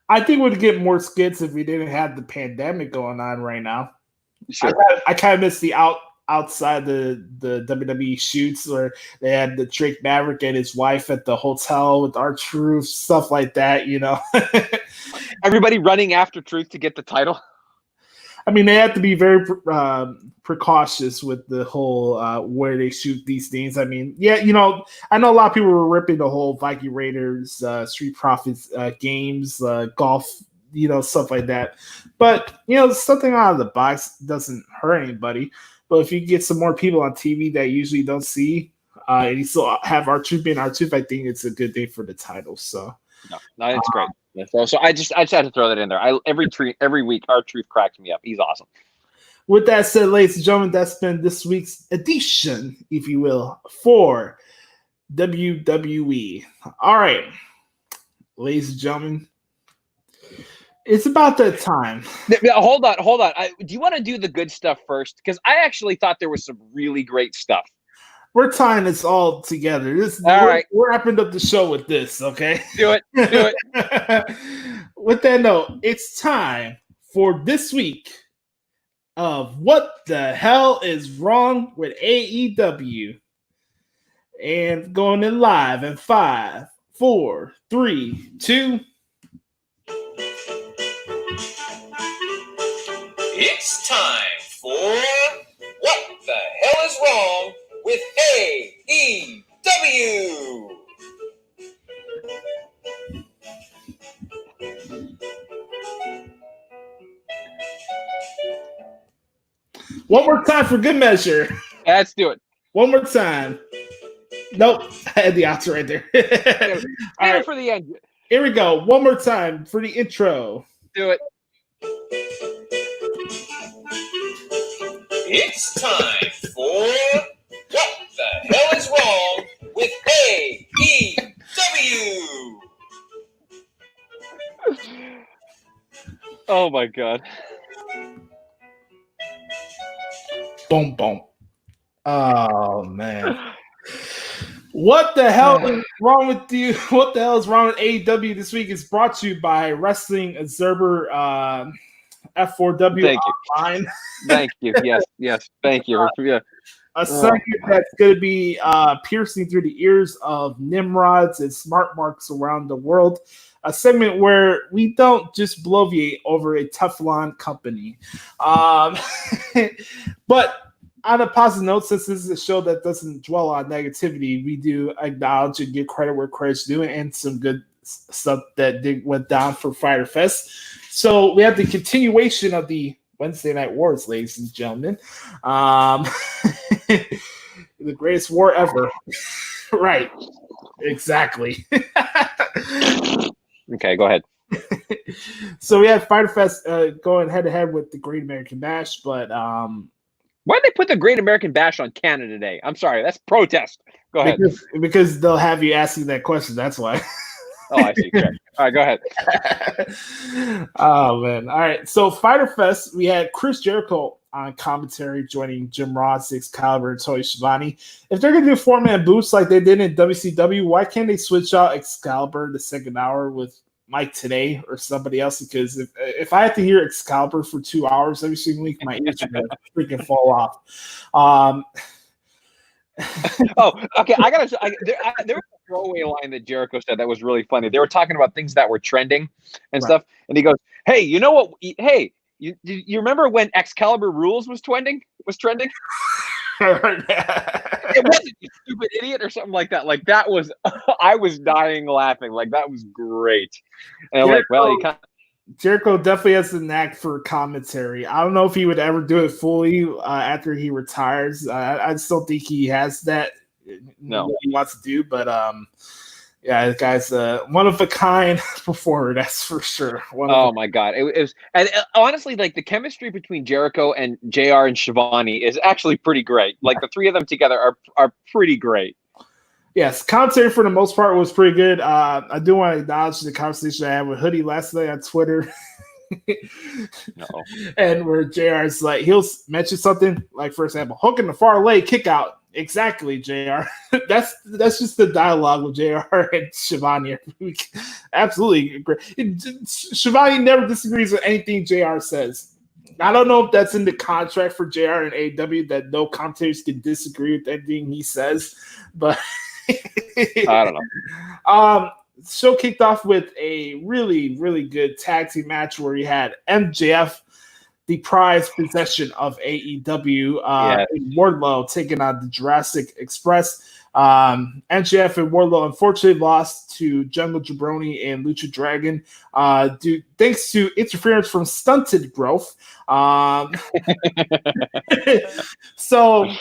I think we'd get more skits if we didn't have the pandemic going on right now. Sure. I kind of miss the outside the WWE shoots where they had the Drake Maverick and his wife at the hotel with R-Truth, stuff like that, Everybody running after Truth to get the title. I mean, they have to be very precautious with the whole where they shoot these things. I mean, I know a lot of people were ripping the whole Viking Raiders, Street Profits games, golf, stuff like that. But, something out of the box doesn't hurt anybody. But if you get some more people on TV that usually don't see, and you still have R-Truth being R-Truth, I think it's a good thing for the title. So, no, it's great. So I just had to throw that in there. Every week, R-Truth cracks me up. He's awesome. With that said, ladies and gentlemen, that's been this week's edition, if you will, for WWE. All right, ladies and gentlemen, It's about that time. Hold on. Do you want to do the good stuff first? Because I actually thought there was some really great stuff. We're tying this all together. Right. We're wrapping up the show with this, okay? Do it. With that note, it's time for this week of What the Hell is Wrong with AEW. And going in live in 5, 4, 3, 2. It's time for What the Hell is Wrong with AEW. One more time for good measure. Let's do it. One more time. Nope, I had the answer right there. All right, for the end. Here we go. One more time for the intro. Do it. It's time for What the Hell is Wrong with AEW. Oh my God. Boom, boom. Oh man. What the hell is wrong with you? What the hell is wrong with AEW this week is brought to you by Wrestling Observer F4W Thank Online. Thank you. Yes. Thank you. A segment that's going to be piercing through the ears of Nimrods and smart marks around the world. A segment where we don't just bloviate over a Teflon company. But on a positive note, since this is a show that doesn't dwell on negativity, we do acknowledge and give credit where credit's due and some good stuff that went down for Fyter Fest. So we have the continuation of the Wednesday Night Wars, ladies and gentlemen. The greatest war ever. Right. Exactly. Okay, go ahead. So we had Fyter Fest going head-to-head with the Great American Bash, but why'd they put the Great American Bash on Canada Day? I'm sorry, that's protest. Go ahead. Because they'll have you asking that question. That's why. Oh, I see. Correct. All right, go ahead. Oh, man. All right. So Fyter Fest, we had Chris Jericho on commentary joining Jim Ross, Excalibur, and Tony Schiavone. If they're going to do four-man booths like they did in WCW, why can't they switch out Excalibur the second hour with Mike today or somebody else? Because if I have to hear Excalibur for 2 hours every single week, my ears are going to freaking fall off. Oh, okay. There was a throwaway line that Jericho said that was really funny. They were talking about things that were trending and stuff, and he goes, "Hey, you know what? Hey, you remember when Excalibur Rules was trending? It wasn't, you stupid idiot, or something like that. Like that was, I was dying laughing. Like that was great. And I'm like, well, you kind. Jericho definitely has the knack for commentary. I don't know if he would ever do it fully after he retires. I still think he has that. No, what he wants to do, but yeah, this guy's one of a kind performer. That's for sure. Oh my God, it was, and honestly, like the chemistry between Jericho and JR and Schiavone is actually pretty great. Like the three of them together are pretty great. Yes, commentary for the most part was pretty good. I do want to acknowledge the conversation I had with Hoodie last night on Twitter. And where JR's like, he'll mention something like, for example, hook in the far leg kick out. Exactly, JR. That's just the dialogue with JR and Schiavone. Absolutely great. Schiavone never disagrees with anything JR says. I don't know if that's in the contract for JR and AEW that no commentators can disagree with anything he says, but I don't know. Show kicked off with a really, really good tag team match where you had MJF, the prized possession of AEW, and Wardlow taking on the Jurassic Express. MJF and Wardlow unfortunately lost to Jungle Jabroni and Lucha Dragon thanks to interference from Stunted Growth. So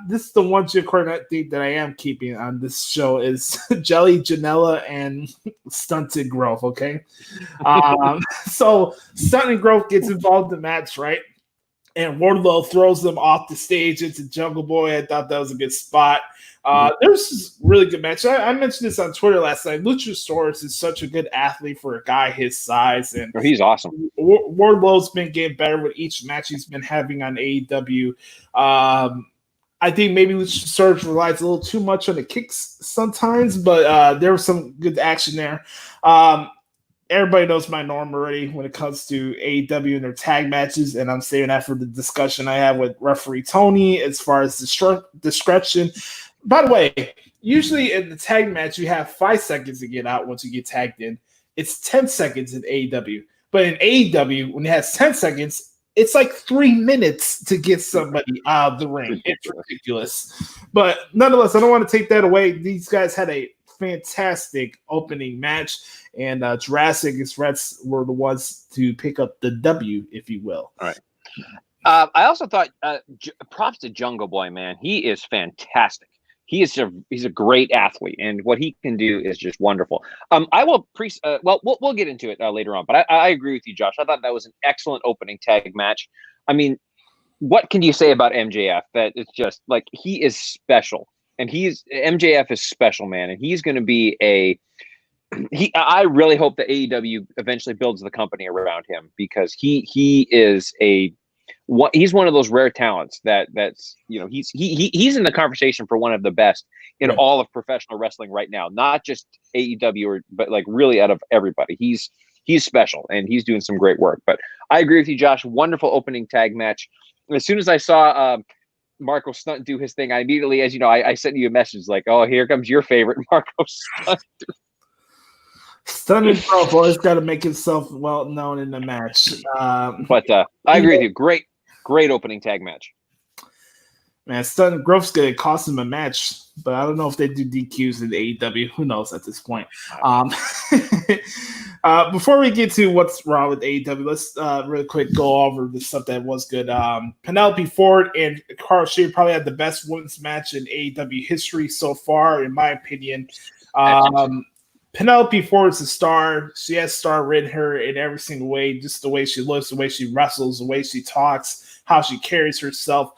this is the one Jim Cornette thing that I am keeping on this show is Jelly, Janela, and Stunted Growth, okay? So Stunted Growth gets involved in the match, right? and Wardlow throws them off the stage into Jungle Boy. I thought that was a good spot. There's this really good match. I mentioned this on Twitter last night. Luchasaurus is such a good athlete for a guy his size, and he's awesome. Wardlow's been getting better with each match he's been having on AEW. I think maybe Luchasaurus relies a little too much on the kicks sometimes, but there was some good action there. Everybody knows my norm already when it comes to AEW and their tag matches, and I'm saving that for the discussion I have with referee Tony as far as discretion. By the way, usually in the tag match, you have 5 seconds to get out once you get tagged in. It's 10 seconds in AEW. But in AEW, when it has 10 seconds, it's like 3 minutes to get somebody out of the ring. It's ridiculous. But nonetheless, I don't want to take that away. These guys had a fantastic opening match, and Jurassic Express were the ones to pick up the W, if you will. All right. I also thought props to Jungle Boy, man. He is fantastic. He's a great athlete, and what he can do is just wonderful. I will we'll get into it later on, but I agree with you, Josh. I thought that was an excellent opening tag match. I mean, what can you say about MJF? That it's just like he is special, and MJF is special, man, and he's going to be I really hope that AEW eventually builds the company around him, because he is he's one of those rare talents that's he's in the conversation for one of the best in all of professional wrestling right now, not just AEW but like really out of everybody. He's special, and he's doing some great work. But I agree with you, Josh. Wonderful opening tag match. As soon as I saw Marco Stunt do his thing, I immediately, as you know, I sent you a message like, oh, here comes your favorite Marco Stunt. Stunning Grove always got to make himself well known in the match. But I agree with you. Great opening tag match. Man, Stunning Grove's going to cost him a match, but I don't know if they do DQs in AEW. Who knows at this point? Before we get to what's wrong with AEW, let's real quick go over the stuff that was good. Penelope Ford and Hikaru Shida probably had the best women's match in AEW history so far, in my opinion. Penelope Ford's a star. She has star written her in every single way, just the way she looks, the way she wrestles, the way she talks, how she carries herself.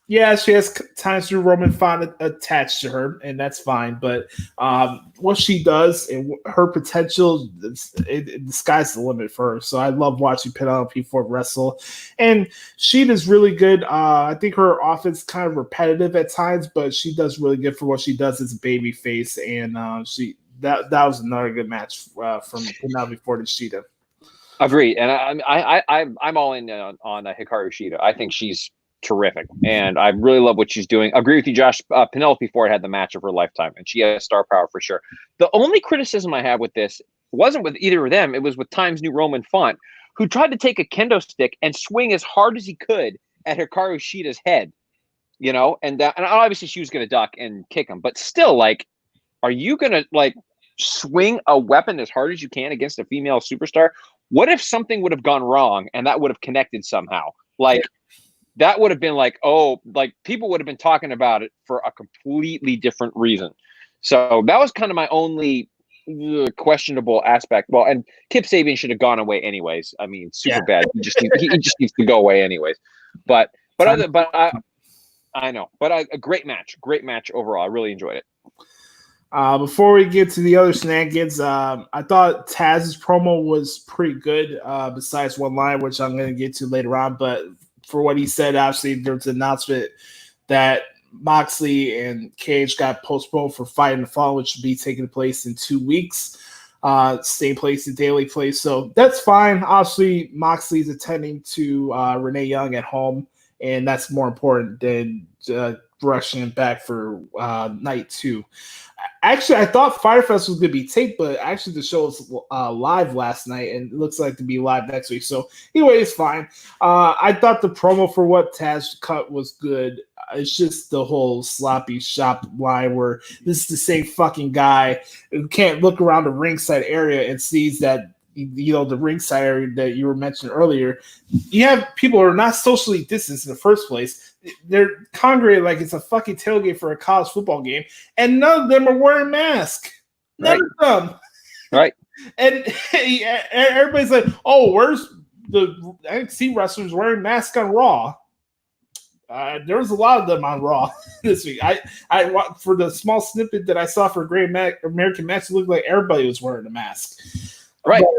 Yeah, she has times through Roman Font attached to her, and that's fine. But what she does and her potential, the sky's the limit for her. So I love watching Penelope Ford wrestle. And she does really good. I think her offense is kind of repetitive at times, but she does really good for what she does as a baby face. And that was another good match from Penelope Ford and Shida. Agreed. And I'm all in on Hikaru Shida. I think she's terrific, and I really love what she's doing. I agree with you, Josh. Penelope Ford had the match of her lifetime, and she has star power for sure. The only criticism I have with this wasn't with either of them. It was with Times New Roman Font, who tried to take a kendo stick and swing as hard as he could at Hikaru Shida's head, and obviously she was going to duck and kick him, but still, like, are you going to like swing a weapon as hard as you can against a female superstar? What if something would have gone wrong and that would have connected somehow? That would have been people would have been talking about it for a completely different reason. So that was kind of my only questionable aspect. Well, and Kip Sabian should have gone away anyways. I mean, super bad. He just needs to go away anyways. But I know. But a great match overall. I really enjoyed it. Before we get to the other shenanigans, I thought Taz's promo was pretty good. Besides one line, which I'm going to get to later on, but for what he said, obviously there was an announcement that Moxley and Cage got postponed for Fight in the Fall, which should be taking place in 2 weeks. Same place, the Daily Place. So that's fine. Obviously, Moxley's attending to Renee Young at home, and that's more important than rushing him back for night 2. Actually, I thought Fyter Fest was going to be taped, but actually the show was live last night, and it looks like to be live next week. So anyway, it's fine. I thought the promo for what Taz cut was good. It's just the whole sloppy shop line where this is the same fucking guy who can't look around the ringside area and sees that, the ringside area that you were mentioning earlier. You have people who are not socially distanced in the first place. They're congregated like it's a fucking tailgate for a college football game, and none of them are wearing masks. None of them. Right. And everybody's like, oh, where's the NXT wrestlers wearing masks on Raw. There was a lot of them on Raw this week. I for the small snippet that I saw for Great American Match, it looked like everybody was wearing a mask. Right. But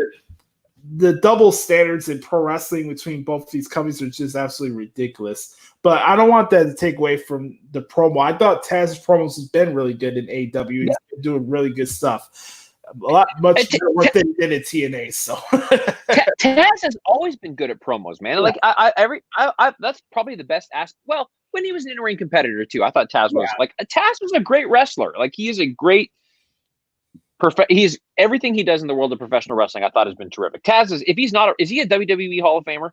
the double standards in pro wrestling between both these companies are just absolutely ridiculous. But I don't want that to take away from the promo. I thought Taz's promos has been really good in AEW. He's been doing really good stuff. Much better work than he did at TNA. So Taz has always been good at promos, man. Like that's probably the best aspect. Well, when he was an in-ring competitor too, I thought Taz was Taz was a great wrestler. Like he is a great he's everything he does in the world of professional wrestling. I thought has been terrific. Taz is he a WWE Hall of Famer?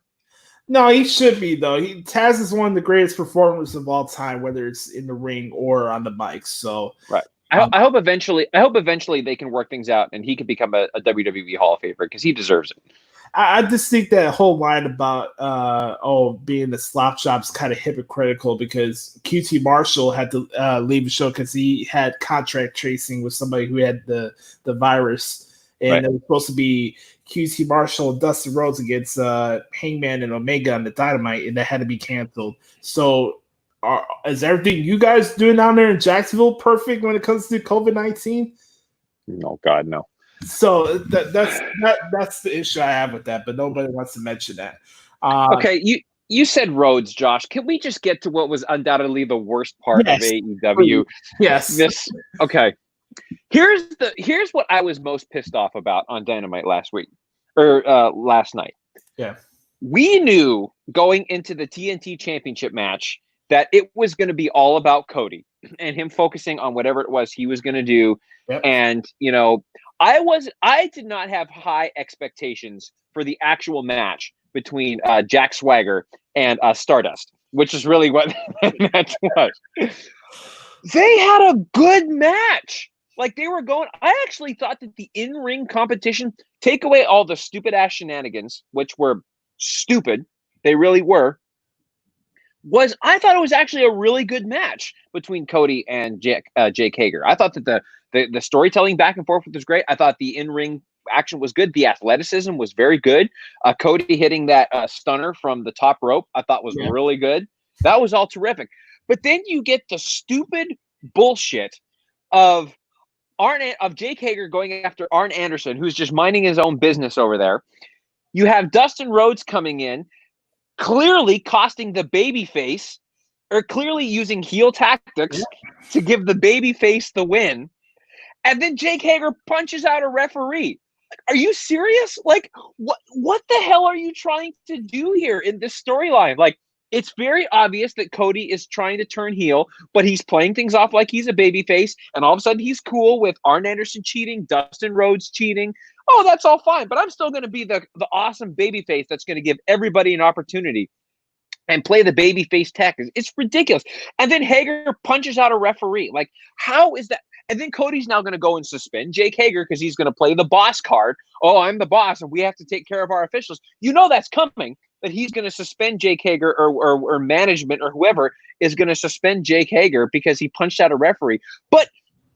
No, he should be though. Taz is one of the greatest performers of all time, whether it's in the ring or on the mic. So right. I hope eventually they can work things out and he can become a WWE Hall of Famer because he deserves it. I just think that whole line about being the slop shop is kind of hypocritical because QT Marshall had to leave the show because he had contract tracing with somebody who had the virus, and it was supposed to be QT Marshall and Dustin Rhodes against Hangman and Omega on the Dynamite, and that had to be canceled. So. Is everything you guys doing down there in Jacksonville perfect when it comes to COVID-19? No, God, no. So that's the issue I have with that, but nobody wants to mention that. Okay, you said Rhodes, Josh. Can we just get to what was undoubtedly the worst part of AEW? Yes. Okay. Here's what I was most pissed off about on Dynamite last night. Yeah. We knew going into the TNT Championship match that it was going to be all about Cody and him focusing on whatever it was he was going to do. Yep. And, I did not have high expectations for the actual match between Jack Swagger and Stardust, which is really what that match was. They had a good match. Like they were going, I actually thought that the in-ring competition, take away all the stupid ass shenanigans, which were stupid. They really were. I thought it was actually a really good match between Cody and Jake Hager. I thought that the storytelling back and forth was great. I thought the in-ring action was good. The athleticism was very good. Cody hitting that stunner from the top rope, I thought was really good. That was all terrific. But then you get the stupid bullshit of Jake Hager going after Arn Anderson, who's just minding his own business over there. You have Dustin Rhodes coming in, clearly costing the babyface, or clearly using heel tactics to give the babyface the win. And then Jake Hager punches out a referee. Are you serious? Like, what the hell are you trying to do here in this storyline? Like, it's very obvious that Cody is trying to turn heel, but he's playing things off like he's a babyface, and all of a sudden he's cool with Arn Anderson cheating, Dustin Rhodes cheating. Oh, that's all fine, but I'm still going to be the awesome babyface that's going to give everybody an opportunity and play the babyface tactics. It's ridiculous. And then Hager punches out a referee. Like, how is that? And then Cody's now going to go and suspend Jake Hager because he's going to play the boss card. Oh, I'm the boss, and we have to take care of our officials. You know that's coming, that he's going to suspend Jake Hager or management or whoever is going to suspend Jake Hager because he punched out a referee. But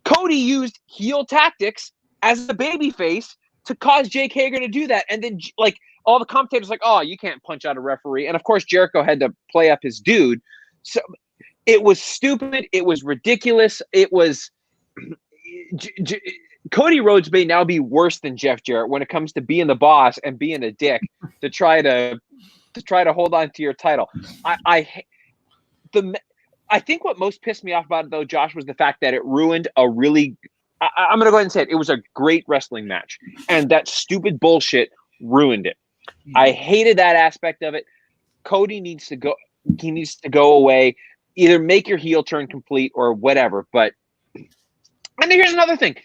Cody used heel tactics as a babyface to cause Jake Hager to do that. And then, like, all the commentators like, oh, you can't punch out a referee. And, of course, Jericho had to play up his dude. So it was stupid. It was ridiculous. It was Cody Rhodes may now be worse than Jeff Jarrett when it comes to being the boss and being a dick to try to hold on to your title. I think what most pissed me off about it, though, Josh, was the fact that it ruined a really I'm going to go ahead and say it. It was a great wrestling match, and that stupid bullshit ruined it. I hated that aspect of it. Cody needs to go. He needs to go away. Either make your heel turn complete or whatever. But and here's another thing.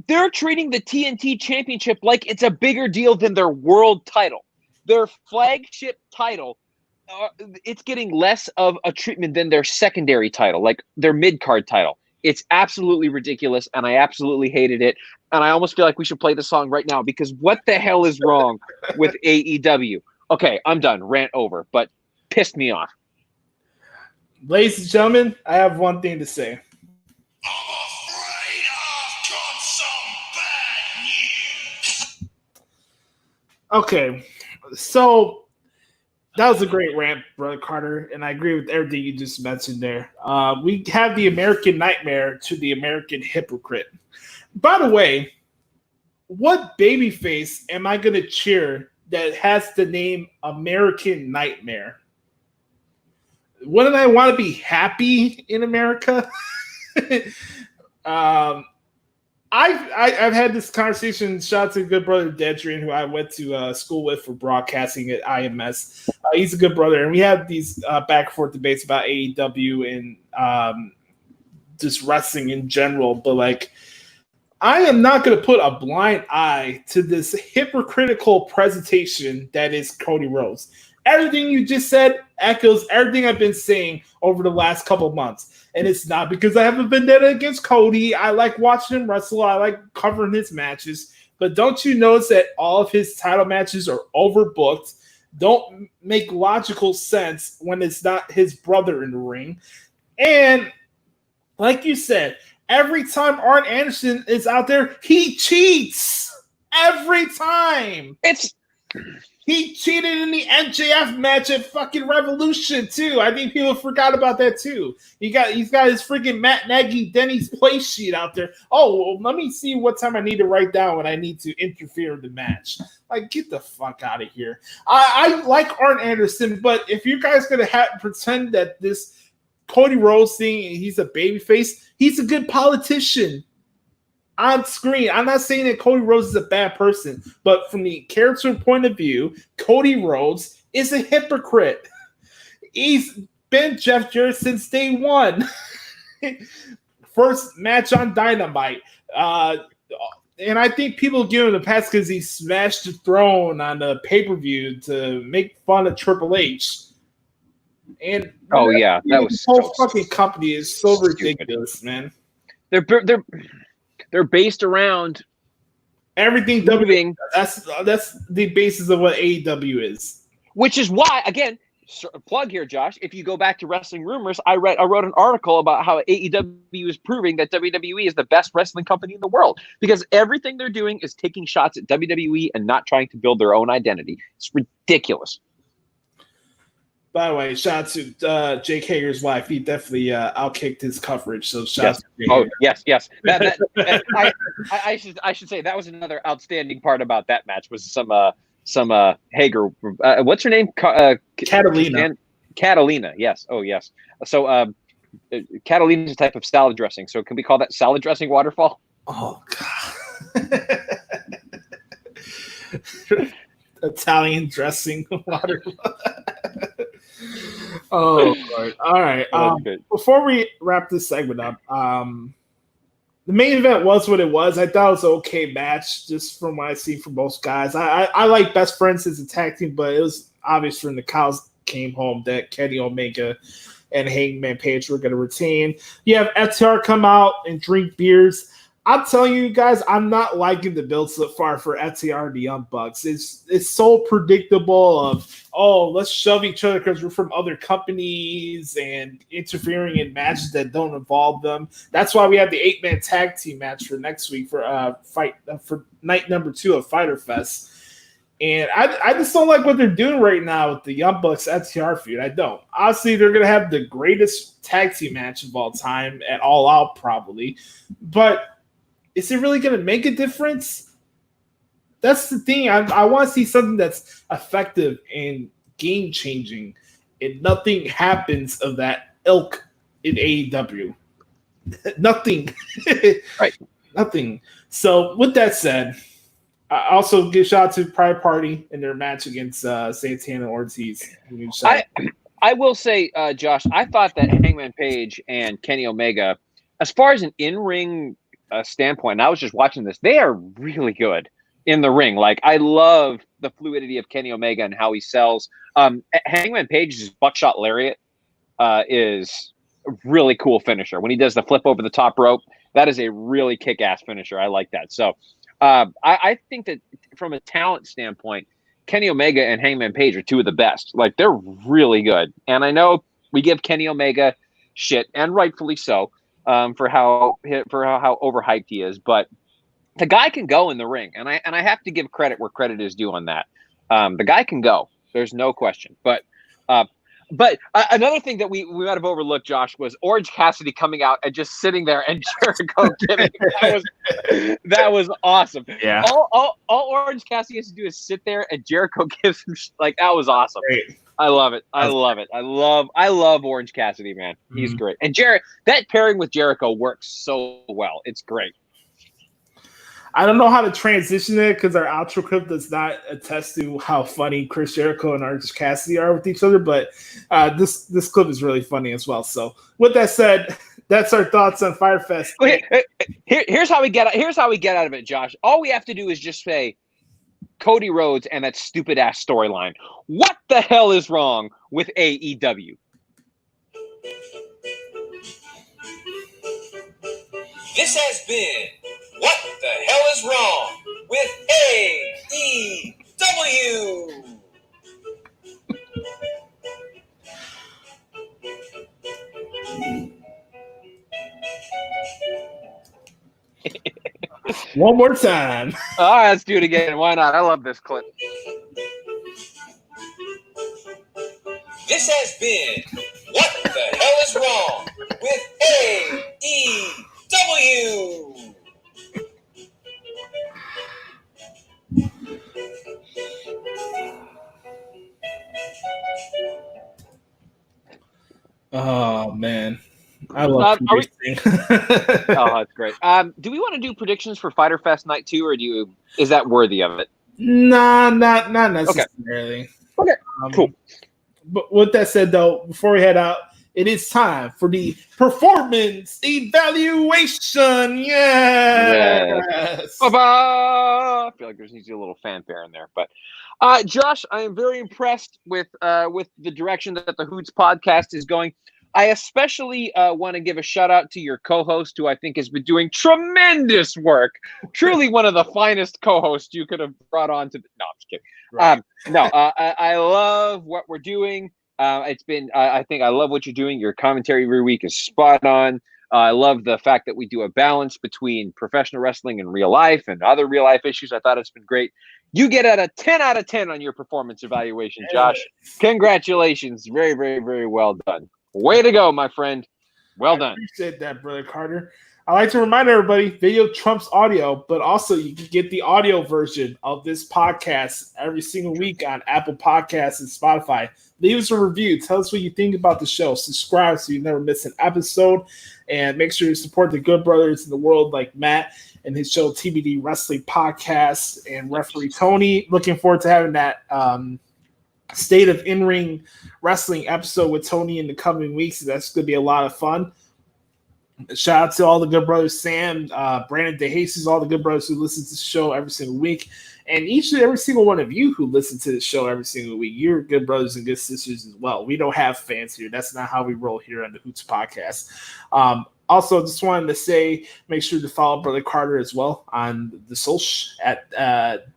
They're treating the TNT Championship like it's a bigger deal than their world title. Their flagship title, it's getting less of a treatment than their secondary title, like their mid-card title. It's absolutely ridiculous, and I absolutely hated it. And I almost feel like we should play the song right now because what the hell is wrong with AEW? Okay, I'm done. Rant over, but pissed me off. Ladies and gentlemen, I have one thing to say. Okay, So that was a great rant, Brother Carter, and I agree with everything you just mentioned there. We have the American Nightmare to the American Hypocrite. By the way, what babyface am I going to cheer that has the name American Nightmare? Wouldn't I want to be happy in America? I've had this conversation. Shout out to good brother Dedrian, who I went to school with for broadcasting at IMS. He's a good brother, and we have these back and forth debates about AEW and just wrestling in general. But like, I am not going to put a blind eye to this hypocritical presentation that is Cody Rhodes. Everything you just said echoes everything I've been saying over the last couple of months. And it's not because I have a vendetta against Cody. I like watching him wrestle. I like covering his matches. But don't you notice that all of his title matches are overbooked, don't make logical sense when it's not his brother in the ring? And like you said, every time Arn Anderson is out there, he cheats. Every time. He cheated in the MJF match at fucking Revolution too. I think people forgot about that too. He's got his freaking Matt Nagy Denny's play sheet out there. Oh, well, let me see what time I need to write down when I need to interfere in the match. Like, get the fuck out of here. I like Arn Anderson, but if you guys gonna pretend that this Cody Rhodes thing, he's a babyface, he's a good politician. On screen, I'm not saying that Cody Rhodes is a bad person, but from the character point of view, Cody Rhodes is a hypocrite. He's been Jeff Jarrett since day one. First match on Dynamite. And I think people give him the pass because he smashed the throne on the pay-per-view to make fun of Triple H. And that was this whole fucking company is so ridiculous, man. They're based around everything. Moving. That's the basis of what AEW is. Which is why, again, plug here, Josh. If you go back to Wrestling Rumors, I wrote an article about how AEW is proving that WWE is the best wrestling company in the world because everything they're doing is taking shots at WWE and not trying to build their own identity. It's ridiculous. By the way, shout out to Jake Hager's wife. He definitely outkicked his coverage. So shout out to Jake Hager. Yes. I should say that was another outstanding part about that match was some Hager. What's her name? Catalina. Catalina. Yes. Oh, yes. So Catalina is a type of salad dressing. So can we call that salad dressing waterfall? Oh God. Italian dressing waterfall. Oh, Lord. All right. Before we wrap this segment up, the main event was what it was. I thought it was an okay match, just from what I see from most guys. I like Best Friends as a tag team, but it was obvious when the cows came home that Kenny Omega and Hangman Page were going to retain. You have FTR come out and drink beers. I'm telling you guys, I'm not liking the build so far for FTR and the Young Bucks. It's so predictable of, let's shove each other because we're from other companies and interfering in matches that don't involve them. That's why we have the 8-man tag team match for next week for for night number 2 of Fyter Fest. And I just don't like what they're doing right now with the Young Bucks FTR feud. I don't. Obviously, they're going to have the greatest tag team match of all time at All Out probably. But is it really going to make a difference? That's the thing. I want to see something that's effective and game-changing, and nothing happens of that ilk in AEW. Nothing. Right. Nothing. So with that said, I also give shout out to Pride Party in their match against Santana and Ortiz. I will say, Josh, I thought that Hangman Page and Kenny Omega, as far as an in-ring standpoint, and I was just watching this, they are really good in the ring. Like, I love the fluidity of Kenny Omega and how he sells. Hangman Page's buckshot lariat is a really cool finisher. When he does the flip over the top rope, that is a really kick-ass finisher. I like that. So I think that from a talent standpoint, Kenny Omega and Hangman Page are two of the best. Like, they're really good. And I know we give Kenny Omega shit, and rightfully so, for how overhyped he is, but the guy can go in the ring, and I have to give credit where credit is due on that. The guy can go. There's no question. But another thing that we might have overlooked, Josh, was Orange Cassidy coming out and just sitting there and Jericho getting that was awesome. Yeah. All Orange Cassidy has to do is sit there and Jericho gives him like that was awesome. Great. I love it. I love it. I love Orange Cassidy, man. He's great. And that pairing with Jericho works so well. It's great. I don't know how to transition it because our outro clip does not attest to how funny Chris Jericho and Orange Cassidy are with each other, but this clip is really funny as well. So with that said, that's our thoughts on Fyter Fest. Here's how we get out of it, Josh. All we have to do is just say Cody Rhodes and that stupid ass storyline. What the hell is wrong with AEW? This has been What the Hell is Wrong with AEW. One more time. All right, let's do it again. Why not? I love this clip. This has been What the Hell is Wrong with AEW. Oh man, I love predicting. Oh, that's great. Do we want to do predictions for Fyter Fest Night 2, or is that worthy of it? Nah, not necessarily. Okay, cool. But with that said, though, before we head out, it is time for the performance evaluation. Yes. I feel like there needs to be a little fanfare in there, but Josh, I am very impressed with the direction that the Hoots podcast is going. I especially want to give a shout out to your co-host, who I think has been doing tremendous work. Truly one of the finest co-hosts you could have brought on to. No, I'm just kidding. Right. I love what we're doing. It's been. I think I love what you're doing. Your commentary every week is spot on. I love the fact that we do a balance between professional wrestling and real life and other real life issues. I thought it's been great. You get a 10 out of 10 on your performance evaluation, Josh. Congratulations. Very, very, very well done. Way to go, my friend. Well done. I appreciate that, Brother Carter. I like to remind everybody, video trumps audio, but also you can get the audio version of this podcast every single week on Apple Podcasts and Spotify. Leave us a review. Tell us what you think about the show. Subscribe so you never miss an episode. And make sure you support the good brothers in the world like Matt and his show TBD Wrestling Podcast and Referee Tony. Looking forward to having that State of In-Ring Wrestling episode with Tony in the coming weeks. That's going to be a lot of fun. Shout out to all the good brothers, Sam, Brandon DeJesus, all the good brothers who listen to the show every single week, and each and every single one of you who listen to the show every single week. You're good brothers and good sisters as well. We don't have fans here. That's not how we roll here on the Hoots podcast. Also, just wanted to say, make sure to follow Brother Carter as well on the social at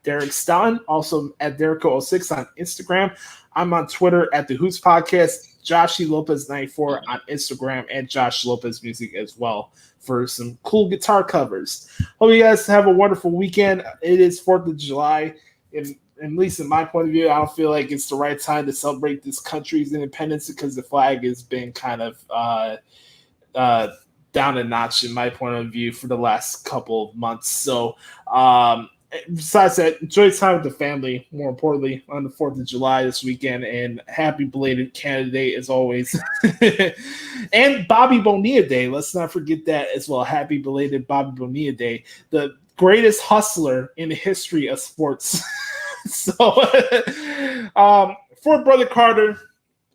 Derek Stoughton, also at Jericho06 on Instagram. I'm on Twitter at the Hoots Podcast. Joshie Lopez 94 on Instagram and Josh Lopez Music as well for some cool guitar covers. Hope you guys have a wonderful weekend. It is 4th of July. At least in my point of view, I don't feel like it's the right time to celebrate this country's independence because the flag has been kind of down a notch in my point of view for the last couple of months. So besides that, enjoy time with the family, more importantly, on the 4th of July this weekend, and happy belated Canada Day as always. And Bobby Bonilla Day. Let's not forget that as well. Happy belated Bobby Bonilla Day, the greatest hustler in the history of sports. So for Brother Carter,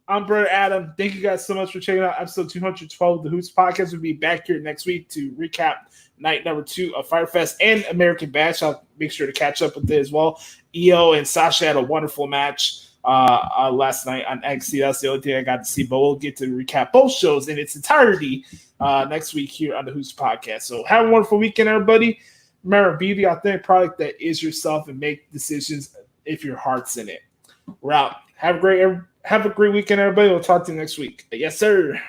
I'm Brother Adam. Thank you guys so much for checking out episode 212 of the Hoots Podcast. We'll be back here next week to recap night number 2 of Fyter Fest and American Bash. I'll make sure to catch up with it as well. EO and Sasha had a wonderful match last night on NXT. That's the only thing I got to see, but we'll get to recap both shows in its entirety next week here on the Hoots Podcast. So have a wonderful weekend, everybody. Remember, be the authentic product that is yourself and make decisions if your heart's in it. We're out. Have a great weekend, everybody. We'll talk to you next week. Yes, sir.